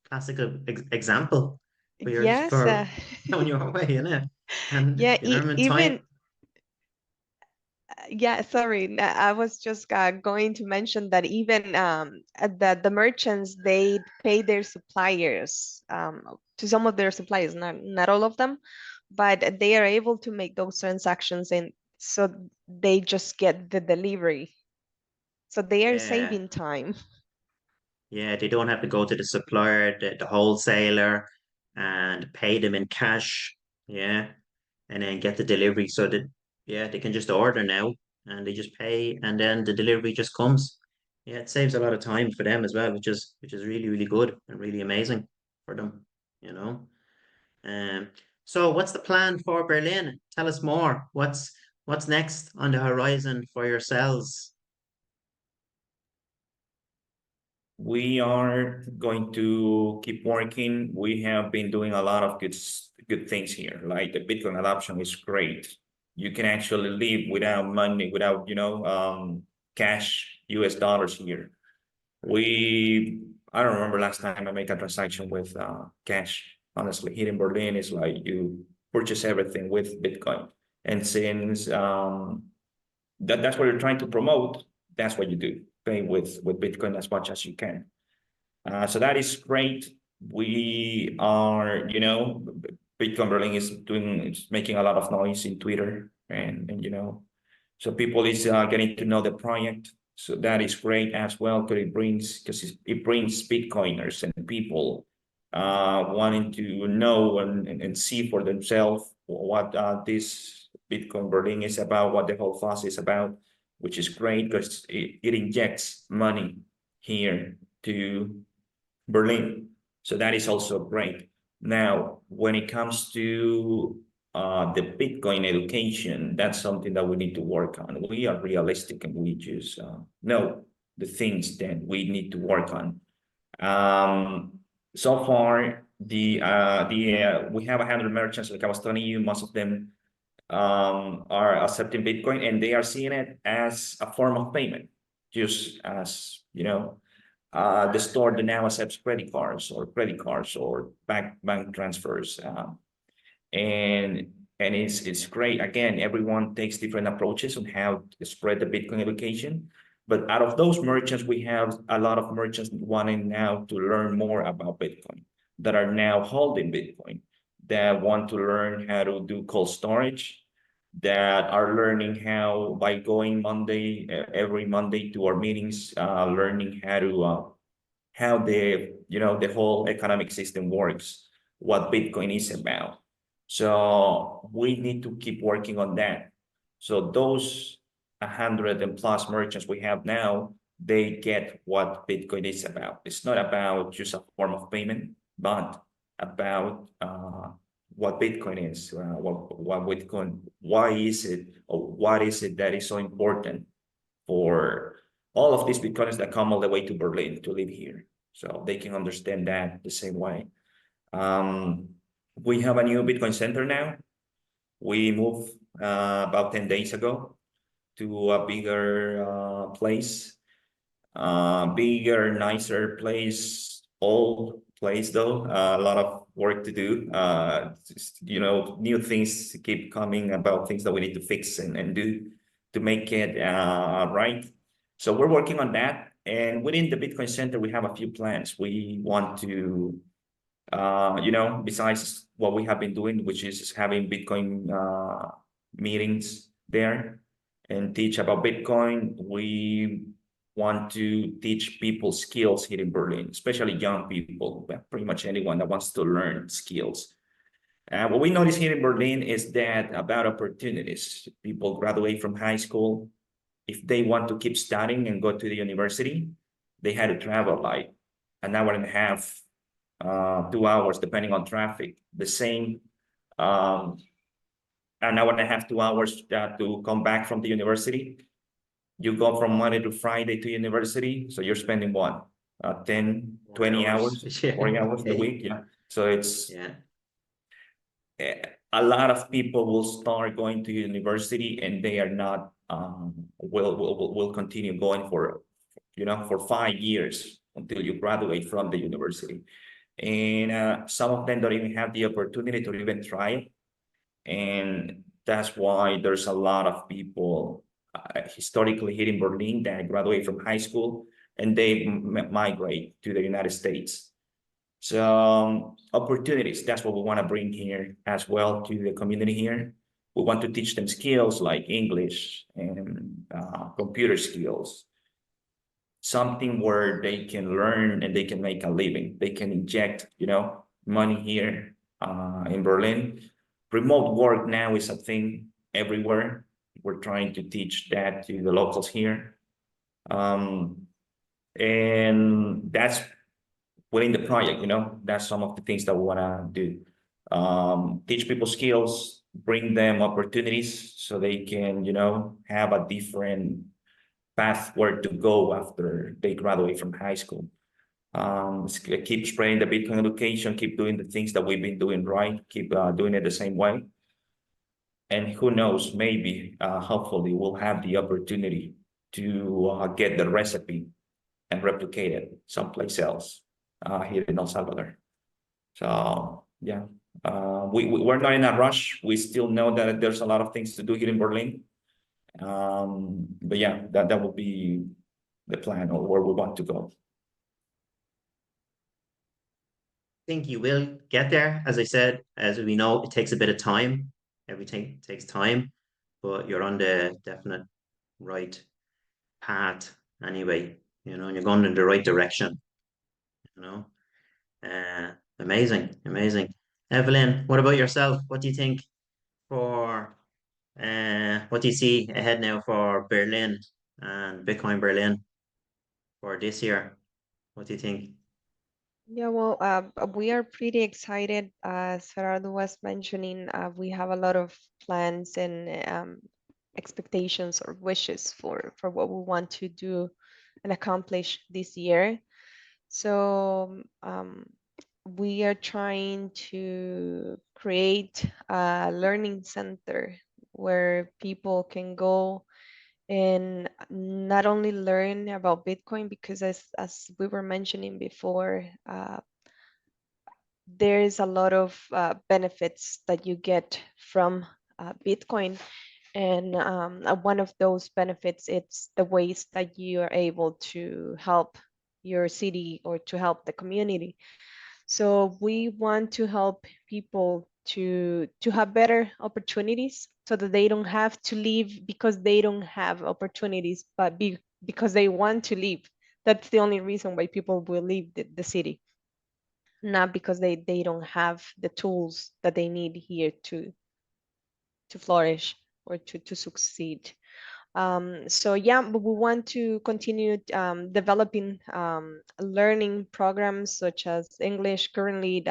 Classical example Yes, for on your way, innit? And yeah, you know, in even time, yeah, sorry. I was just going to mention that even the merchants, they pay their suppliers, to some of their suppliers, not all of them, but they are able to make those transactions, and so they just get the delivery. So they are yeah, saving time. yeah, they don't have to go to the supplier, the wholesaler, and pay them in cash. Yeah, and then get the delivery so that yeah, they can just order now and they just pay and then the delivery just comes. Yeah, it saves a lot of time for them as well, which is really, really good and really amazing for them, you know. Um, so what's the plan for Berlin? Tell us more. What's next on the horizon for yourselves? We are going to keep working. We have been doing a lot of good things here. Like the Bitcoin adoption is great. You can actually live without money, without cash US dollars here. I don't remember last time I make a transaction with cash. Honestly, here in Berlin, it's like you purchase everything with Bitcoin. And since that's what you're trying to promote, that's what you do. Pay with Bitcoin as much as you can. So that is great. We are, Bitcoin Berlin it's making a lot of noise in Twitter and so people is getting to know the project. So that is great as well because it brings Bitcoiners and people wanting to know and see for themselves what this Bitcoin Berlin is about, what the whole fuss is about, which is great because it injects money here to Berlin. So that is also great. Now, when it comes to the Bitcoin education, that's something that we need to work on. We are realistic and we just know the things that we need to work on. So far, we have 100 merchants, like I was telling you, most of them are accepting Bitcoin and they are seeing it as a form of payment, just as the store that now accepts credit cards or bank transfers, and it's great. Again, everyone takes different approaches on how to spread the Bitcoin education. But out of those merchants, we have a lot of merchants wanting now to learn more about Bitcoin, that are now holding Bitcoin, that want to learn how to do cold storage, that are learning how by going every Monday to our meetings, learning how the whole economic system works, what Bitcoin is about. So we need to keep working on that. So those 100 and plus merchants we have now, they get what Bitcoin is about. It's not about just a form of payment, but about what Bitcoin is, what Bitcoin, why is it, or what is it that is so important for all of these Bitcoiners that come all the way to Berlin to live here. So they can understand that the same way. We have a new Bitcoin center now. We moved about 10 days ago to a bigger place, bigger, nicer place, old place though, a lot of work to do. New things keep coming about things that we need to fix and do to make it right. So we're working on that. And within the Bitcoin Center, we have a few plans. We want to, besides what we have been doing, which is having Bitcoin meetings there and teach about Bitcoin, we want to teach people skills here in Berlin, especially young people, pretty much anyone that wants to learn skills. What we notice here in Berlin is that about opportunities. People graduate from high school. If they want to keep studying and go to the university, they had to travel like an hour and a half, 2 hours, depending on traffic. The same, an hour and a half, 2 hours to come back from the university. You go from Monday to Friday to university, so you're spending what? 10, 20 hours, 40 hours a week. Yeah. So it's a lot of people will start going to university and they are not will continue going for for 5 years until you graduate from the university. And some of them don't even have the opportunity to even try it. And that's why there's a lot of people historically here in Berlin that graduate from high school and they migrate to the United States. So opportunities, that's what we want to bring here as well to the community here. We want to teach them skills like English and computer skills, something where they can learn and they can make a living. They can inject, money here in Berlin. Remote work now is a thing everywhere. We're trying to teach that to the locals here. And that's within the project, that's some of the things that we want to do. Teach people skills, bring them opportunities so they can, have a different path where to go after they graduate from high school. Keep spreading the Bitcoin education, keep doing the things that we've been doing right, keep doing it the same way. And who knows, maybe, hopefully we'll have the opportunity to get the recipe and replicate it someplace else here in El Salvador. So yeah, we're not in a rush. We still know that there's a lot of things to do here in Berlin. But yeah, that will be the plan or where we want to go. I think you will get there. As I said, as we know, it takes a bit of time. Everything takes time, but you're on the definite right path anyway, and you're going in the right direction, you know. Amazing, amazing. Evelyn, what about yourself? What do you think for what do you see ahead now for Berlin and Bitcoin Berlin for this year? What do you think? Yeah, well, we are pretty excited. As Gerardo was mentioning, we have a lot of plans and expectations or wishes for what we want to do and accomplish this year. So we are trying to create a learning center where people can go and not only learn about Bitcoin, because as we were mentioning before, there's a lot of benefits that you get from Bitcoin. And one of those benefits, it's the ways that you are able to help your city or to help the community. So we want to help people to have better opportunities so that they don't have to leave because they don't have opportunities, but because they want to leave. That's the only reason why people will leave the city, not because they don't have the tools that they need here to flourish or to succeed. So yeah, but we want to continue developing learning programs such as English. Currently,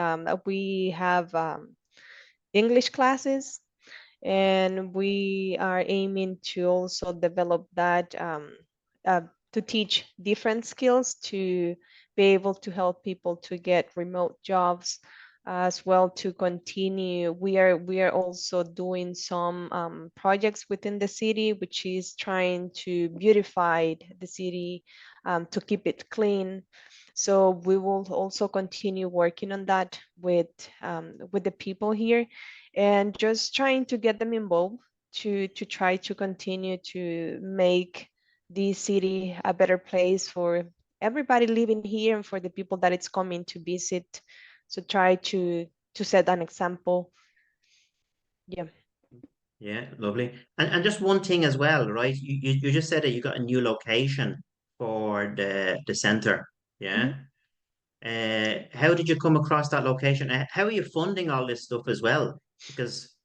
we have English classes, and we are aiming to also develop that uh, to teach different skills to be able to help people to get remote jobs as well, to continue. We are also doing some projects within the city, which is trying to beautify the city, to keep it clean. So we will also continue working on that with the people here, and just trying to get them involved to try to continue to make this city a better place for everybody living here and for the people that it's coming to visit. So try to set an example. Yeah. Yeah, lovely. And just one thing as well, right? You just said that you got a new location for the center. Yeah. Mhm. How did you come across that location? How are you funding all this stuff as well? Because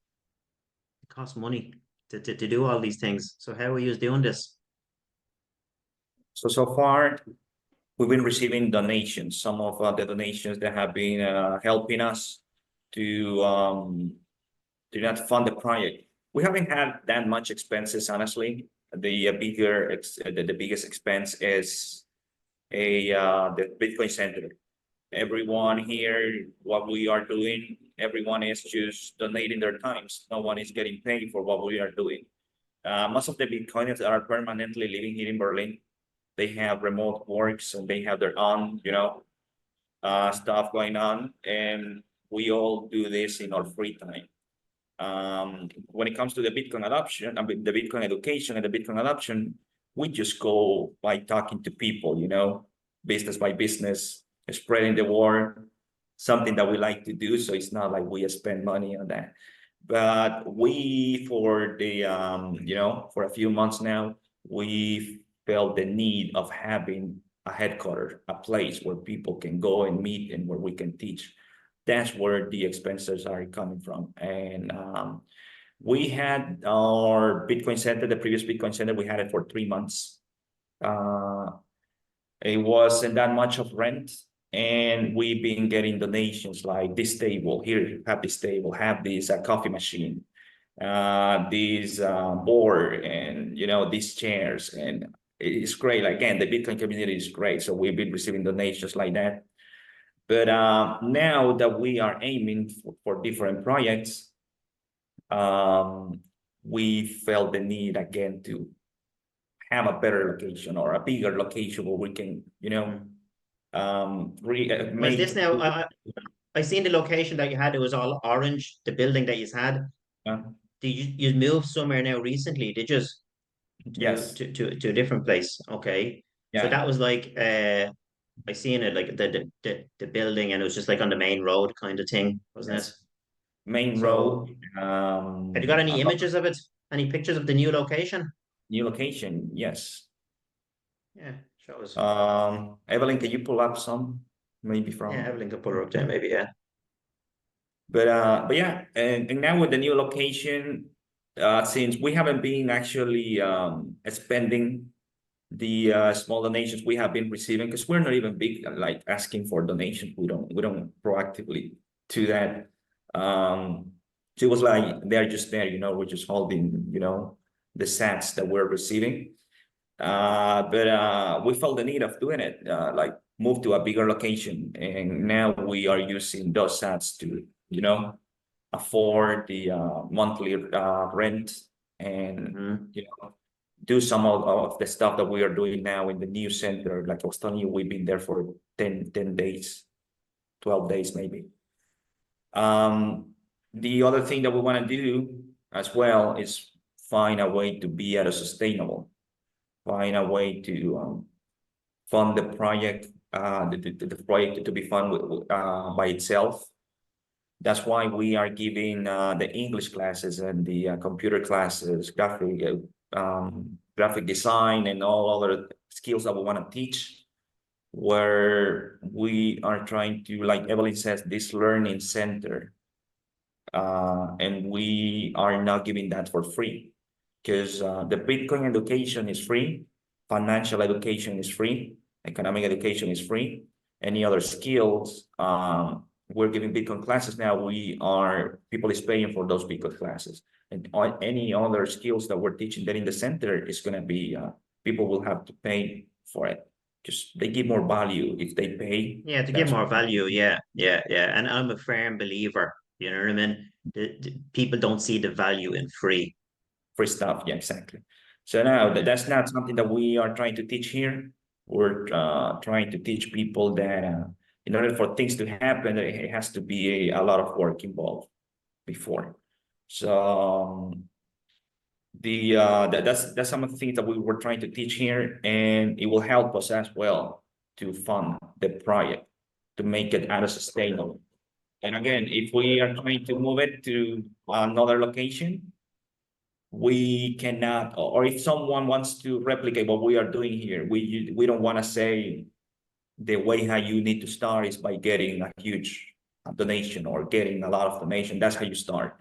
it costs money to do all these things. So how are you doing this? So far, we've been receiving donations. Some of the donations that have been helping us to not fund the project. We haven't had that much expenses, honestly. the biggest expense is the Bitcoin Center. Everyone here, what we are doing, everyone is just donating their times. No one is getting paid for what we are doing. Most of the Bitcoiners that are permanently living here in Berlin, they have remote works and they have their own, stuff going on, and we all do this in our free time. When it comes to the Bitcoin adoption, the Bitcoin education and the Bitcoin adoption, we just go by talking to people, business by business, spreading the word, something that we like to do. So it's not like we spend money on that. But we, for the, for a few months now, we felt the need of having a headquarters, a place where people can go and meet and where we can teach. That's where the expenses are coming from. And we had our Bitcoin Center, the previous Bitcoin Center, we had it for 3 months. It wasn't that much of rent. And we've been getting donations like this table here, have this table, have this coffee machine, this board, and these chairs. And it's great. Again, the Bitcoin community is great. So we've been receiving donations like that. But now that we are aiming for different projects, we felt the need again to have a better location or a bigger location where we can, Was this now? I seen the location that you had. It was all orange. The building that you had. Did you move somewhere now recently? Did you? Yes. To a different place. Okay. Yeah. So that was like I seen it like the building, and it was just like on the main road kind of thing, wasn't it? Main So, road. have you got any images of it? Any pictures of the new location? New location, yes. Yeah, show us. Evelyn, can you pull up some maybe from? Yeah, Evelyn could pull her up there, maybe. Yeah. But yeah, and now with the new location, since we haven't been actually spending the small donations we have been receiving, because we're not even big like asking for donations. We don't proactively do that. So it was like they're just there, we're just holding, the sats that we're receiving. But we felt the need of doing it, like move to a bigger location, and now we are using those sats to, afford the monthly rent and do some of the stuff that we are doing now in the new center. Like I was telling you, we've been there for 10 days, 12 days maybe. The other thing that we want to do as well is find a way to be sustainable, find a way to fund the project, the project to be funded by itself. That's why we are giving the English classes and the computer classes, graphic design, and all other skills that we want to teach, where we are trying to, like Evelyn says, this learning center. And we are not giving that for free, because the Bitcoin education is free, financial education is free, economic education is free. Any other skills, we're giving Bitcoin classes now. People is paying for those Bitcoin classes, and any other skills that we're teaching there in the center is going to be, people will have to pay for it. Just they give more value if they pay. Yeah, to give more value. Yeah. And I'm a firm believer. You know what I mean? The people don't see the value in free stuff. Yeah, exactly. So now that's not something that we are trying to teach here. We're trying to teach people that in order for things to happen, it has to be a lot of work involved before. So that's some of the things that we were trying to teach here, and it will help us as well to fund the project, to make it sustainable. And again, if we are trying to move it to another location, we cannot, or if someone wants to replicate what we are doing here, we don't want to say the way how you need to start is by getting a huge donation or getting a lot of donation. That's how you start.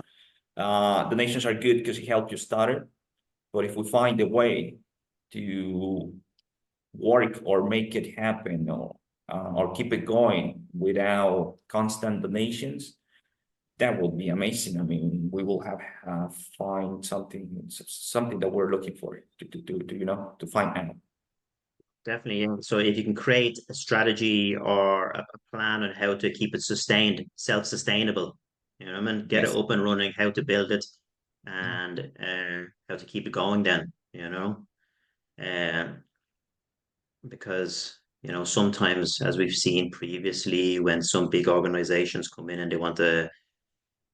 Donations are good because it helps you start it. But if we find a way to work or make it happen, or keep it going without constant donations, that will be amazing. I mean, we will have find something that we're looking for to find out. Definitely. Yeah. So if you can create a strategy or a plan on how to keep it sustained, self-sustainable, you know what I mean? Get it Yes. up and running, how to build it, and how to keep it going then, you know? Um, because, you know, sometimes, as we've seen previously, when some big organizations come in and they want to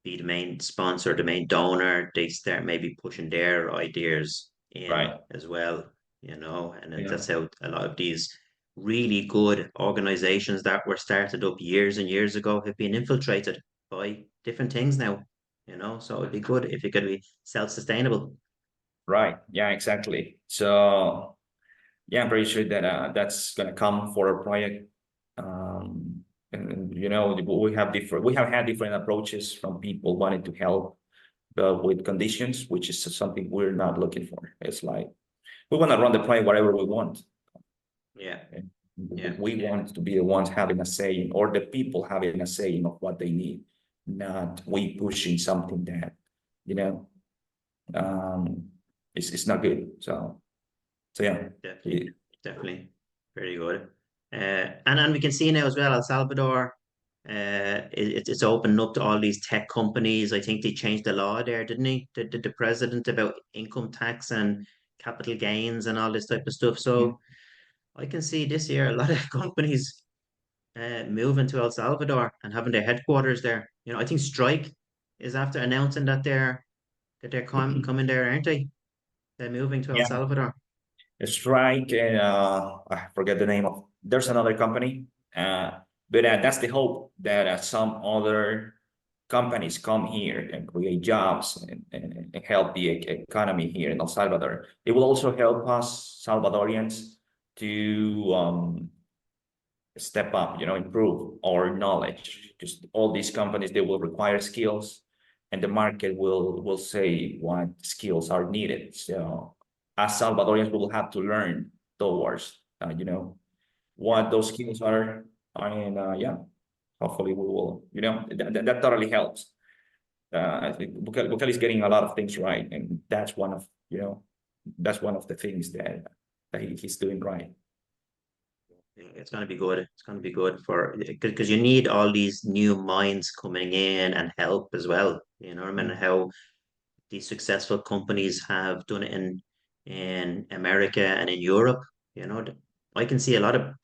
be the main sponsor, the main donor, they start maybe pushing their ideas in Right. as well, you know, and then Yeah. that's how a lot of these really good organizations that were started up years and years ago have been infiltrated by different things now, you know, so it'd be good if it could be self-sustainable. Right. Yeah, exactly. So yeah, I'm pretty sure that that's gonna come for a project. And you know, we have had different approaches from people wanting to help with conditions, which is something we're not looking for. It's like we want to run the project whatever we want. Yeah, And yeah, we want to be the ones having a say, or the people having a say of what they need, not we pushing something that, you know, um, it's not good. So yeah. definitely, definitely. Very good. And then we can see now as well, El Salvador, it's opening up to all these tech companies. I think they changed the law there, didn't he? The president about income tax and capital gains and all this type of stuff. So I can see this year a lot of companies moving to El Salvador and having their headquarters there. You know, I think Strike is after announcing that they're coming there, aren't they? They're moving to El Yeah. Salvador. Strike and I forget the name of. There's another company, but that's the hope that some other companies come here and create jobs and help the economy here in El Salvador. It will also help us Salvadorians to step up, improve our knowledge. Just all these companies, they will require skills, and the market will say what skills are needed. So as Salvadorians, we will have to learn towards, what those skills are. And yeah, hopefully we will, that totally helps. I think Bukele is getting a lot of things right, and that's one of the things that he's doing right. It's going to be good. It's going to be good for because you need all these new minds coming in and help as well. You know, I mean, how these successful companies have done it in America and in Europe. You know, I can see a lot of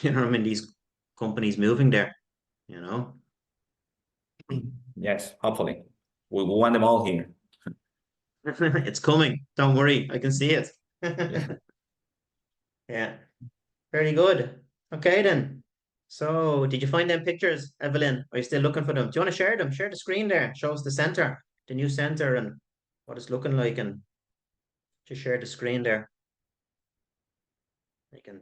you know, I mean, these companies moving there. You know, Yes, hopefully. We want them all here. it's coming. Don't worry, I can see it. Yeah. Yeah. Very good. Okay then. So, did you find them pictures, Evelyn? Are you still looking for them? Do you want to share them? Share the screen there. Shows the center, the new center, and what it's looking like, and just share the screen there. You can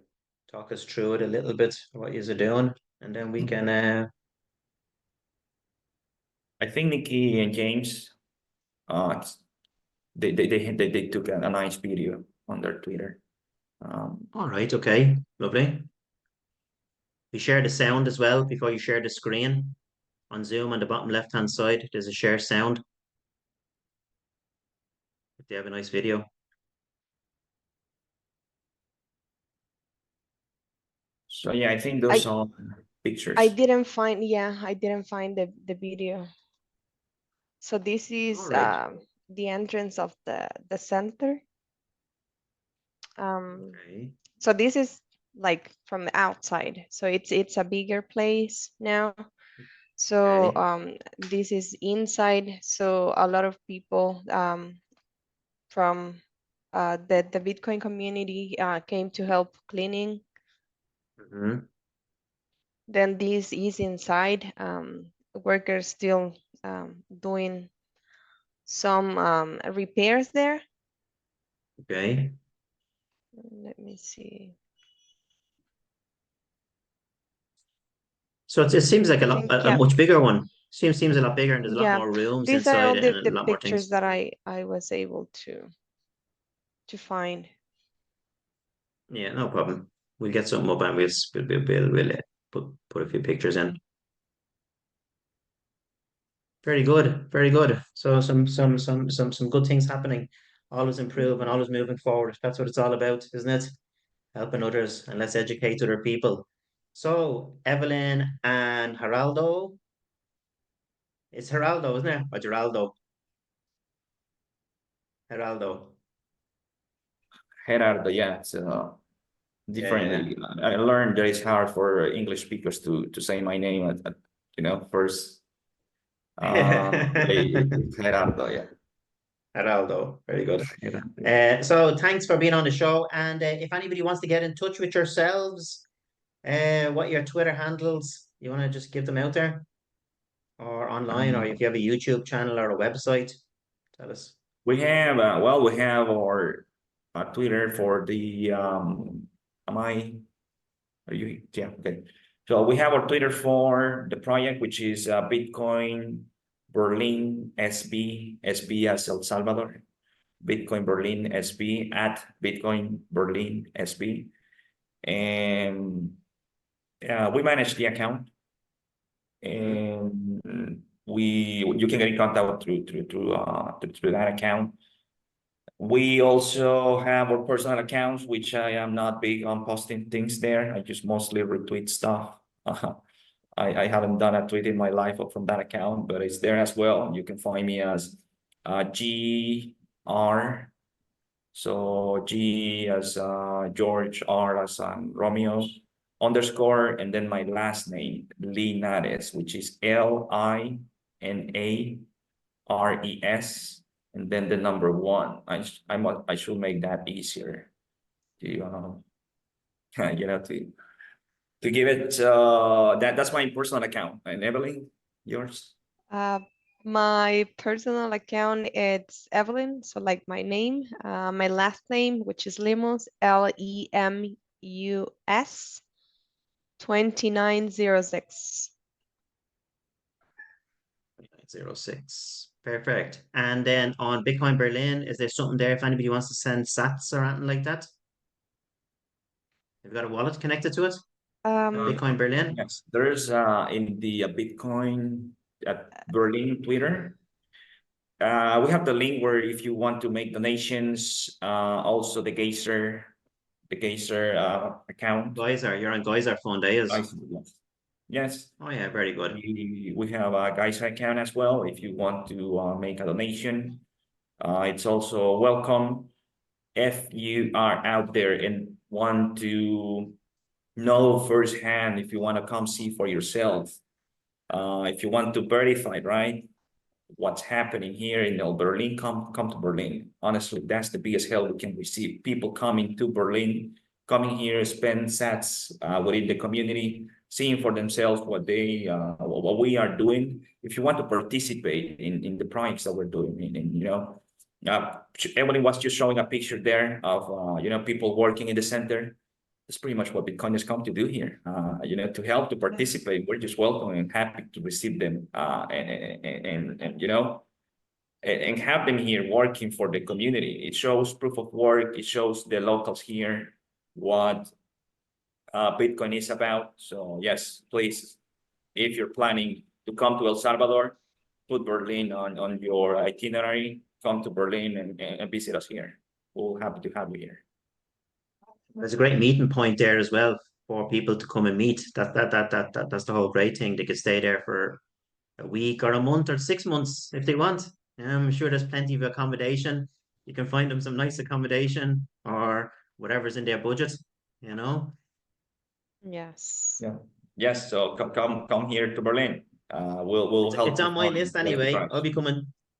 talk us through it a little bit, what you're doing, and then we can. I think Nikki and James, uh, they took a nice video on their Twitter. All right. Okay. Lovely. You share the sound as well before you share the screen on Zoom on the bottom left-hand side. There's a share sound. If they have a nice video. So yeah, I think those I are I pictures. didn't find, yeah, I didn't find the video. So this All is right. the entrance of the center. Okay. So this is like from the outside. So it's a bigger place now. So Okay. this is inside. So a lot of people from the Bitcoin community came to help cleaning. Mhm. Then this is inside. Workers still doing some repairs there. Okay. Let me see. So it seems like I think, a yeah, much bigger one. Seems a lot bigger, and there's a lot yeah. more rooms These are inside all it and the a lot more pictures things. that I was able to find. Yeah, no problem. We'll get something up and we'll put a few pictures in. Very good, very good. So some good things happening. Always improve and always moving forward. That's what it's all about, isn't it? Helping others and let's educate other people. So Evelyn and Geraldo. It's Geraldo, isn't it? Or Geraldo? Geraldo. Gerardo, yeah, it's Yeah. different. I learned that it's hard for English speakers to say my name first. Gerardo, yeah. Geraldo. Very good. Gerardo. So thanks for being on the show. And if anybody wants to get in touch with yourselves, what are your Twitter handles? You want to just give them out there? Or online, or if you have a YouTube channel or a website, tell us. We have we have our Twitter for the am I are you yeah okay. So we have our Twitter for the project, which is Bitcoin Berlin SB as El Salvador, Bitcoin Berlin SB at Bitcoin Berlin SB, and we manage the account, and you can get in contact through that account. We also have our personal accounts, which I am not big on posting things there. I just mostly retweet stuff. I haven't done a tweet in my life from that account, but it's there as well. You can find me as GR. So G as George, R as Romeo, underscore, and then my last name, Linares, which is LINARES, and then the number 1. I should make that easier to to give it that's my personal account. And Evelyn, yours? My personal account, it's Evelyn, so like my name, my last name, which is Lemus, LEMUS 2906. 06. Perfect. And then on Bitcoin Berlin, is there something there if anybody wants to send sats or anything like that? Have you got a wallet connected to it? Bitcoin Berlin? Yes, there's in the Bitcoin at Berlin Twitter. We have the link where if you want to make donations, also the Geyser account. Geyser, you're on Geyser Fund, Yes. Yes. Oh yeah, very good. We have a Geyser account as well. If you want to make a donation, it's also welcome. If you are out there and want to know firsthand, if you want to come see for yourself, if you want to verify, right, what's happening here in Berlin, come to Berlin. Honestly, that's the biggest help we can receive. People coming to Berlin, coming here, spend sats within the community, seeing for themselves what we are doing. If you want to participate in the projects that we're doing, everybody was just showing a picture there of people working in the center. That's pretty much what Bitcoiners come to do here. To help, to participate. We're just welcome and happy to receive them, and have them here working for the community. It shows proof of work. It shows the locals here what Bitcoin is about. So yes, please, if you're planning to come to El Salvador, put Berlin on your itinerary. Come to Berlin and visit us here. We're happy to have you here. There's a great meeting point there as well for people to come and meet. That's the whole great thing. They could stay there for a week or a month or 6 months if they want. I'm sure there's plenty of accommodation. You can find them some nice accommodation or whatever's in their budget, you know. Yes. Yeah. Yes. So come here to Berlin. We'll help It's you on my find list the best anyway. price.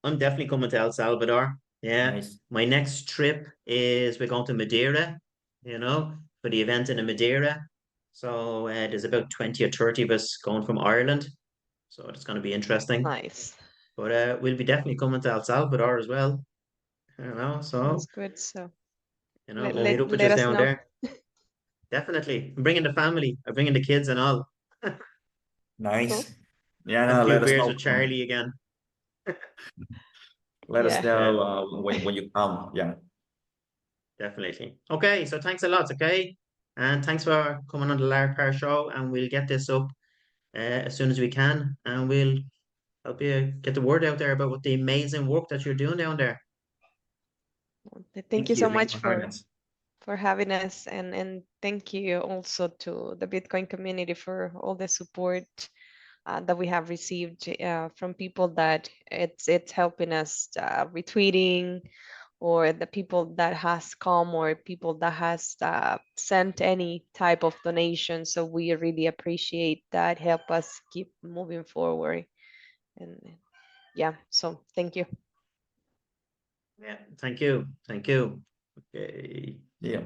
I'm definitely coming to El Salvador. Yeah. Nice. My next trip is we're going to Madeira, for the event in the Madeira. So there's about 20 or 30 of us going from Ireland. So it's going to be interesting. Nice. But we'll be definitely coming to El Salvador as well. So That's good. So we'll meet up with let us us down know. there. Definitely. I'm bringing the family. I'm bringing the kids and all. Nice. Cool. Yeah, And no, a few let us beers know. with Charlie again. Let us Yeah. know when you come. Yeah. Definitely. Okay, so thanks a lot, okay? And thanks for coming on the Larpar Show, and we'll get this up as soon as we can, and we'll help you get the word out there about what the amazing work that you're doing down there. Thank you so much for having us. for having us, and thank you also to the Bitcoin community for all the support that we have received from people that it's helping us retweeting, or the people that has come, or people that has sent any type of donation. So we really appreciate that, help us keep moving forward. And yeah, so thank you. Yeah, thank you. Thank you. Okay. Yeah.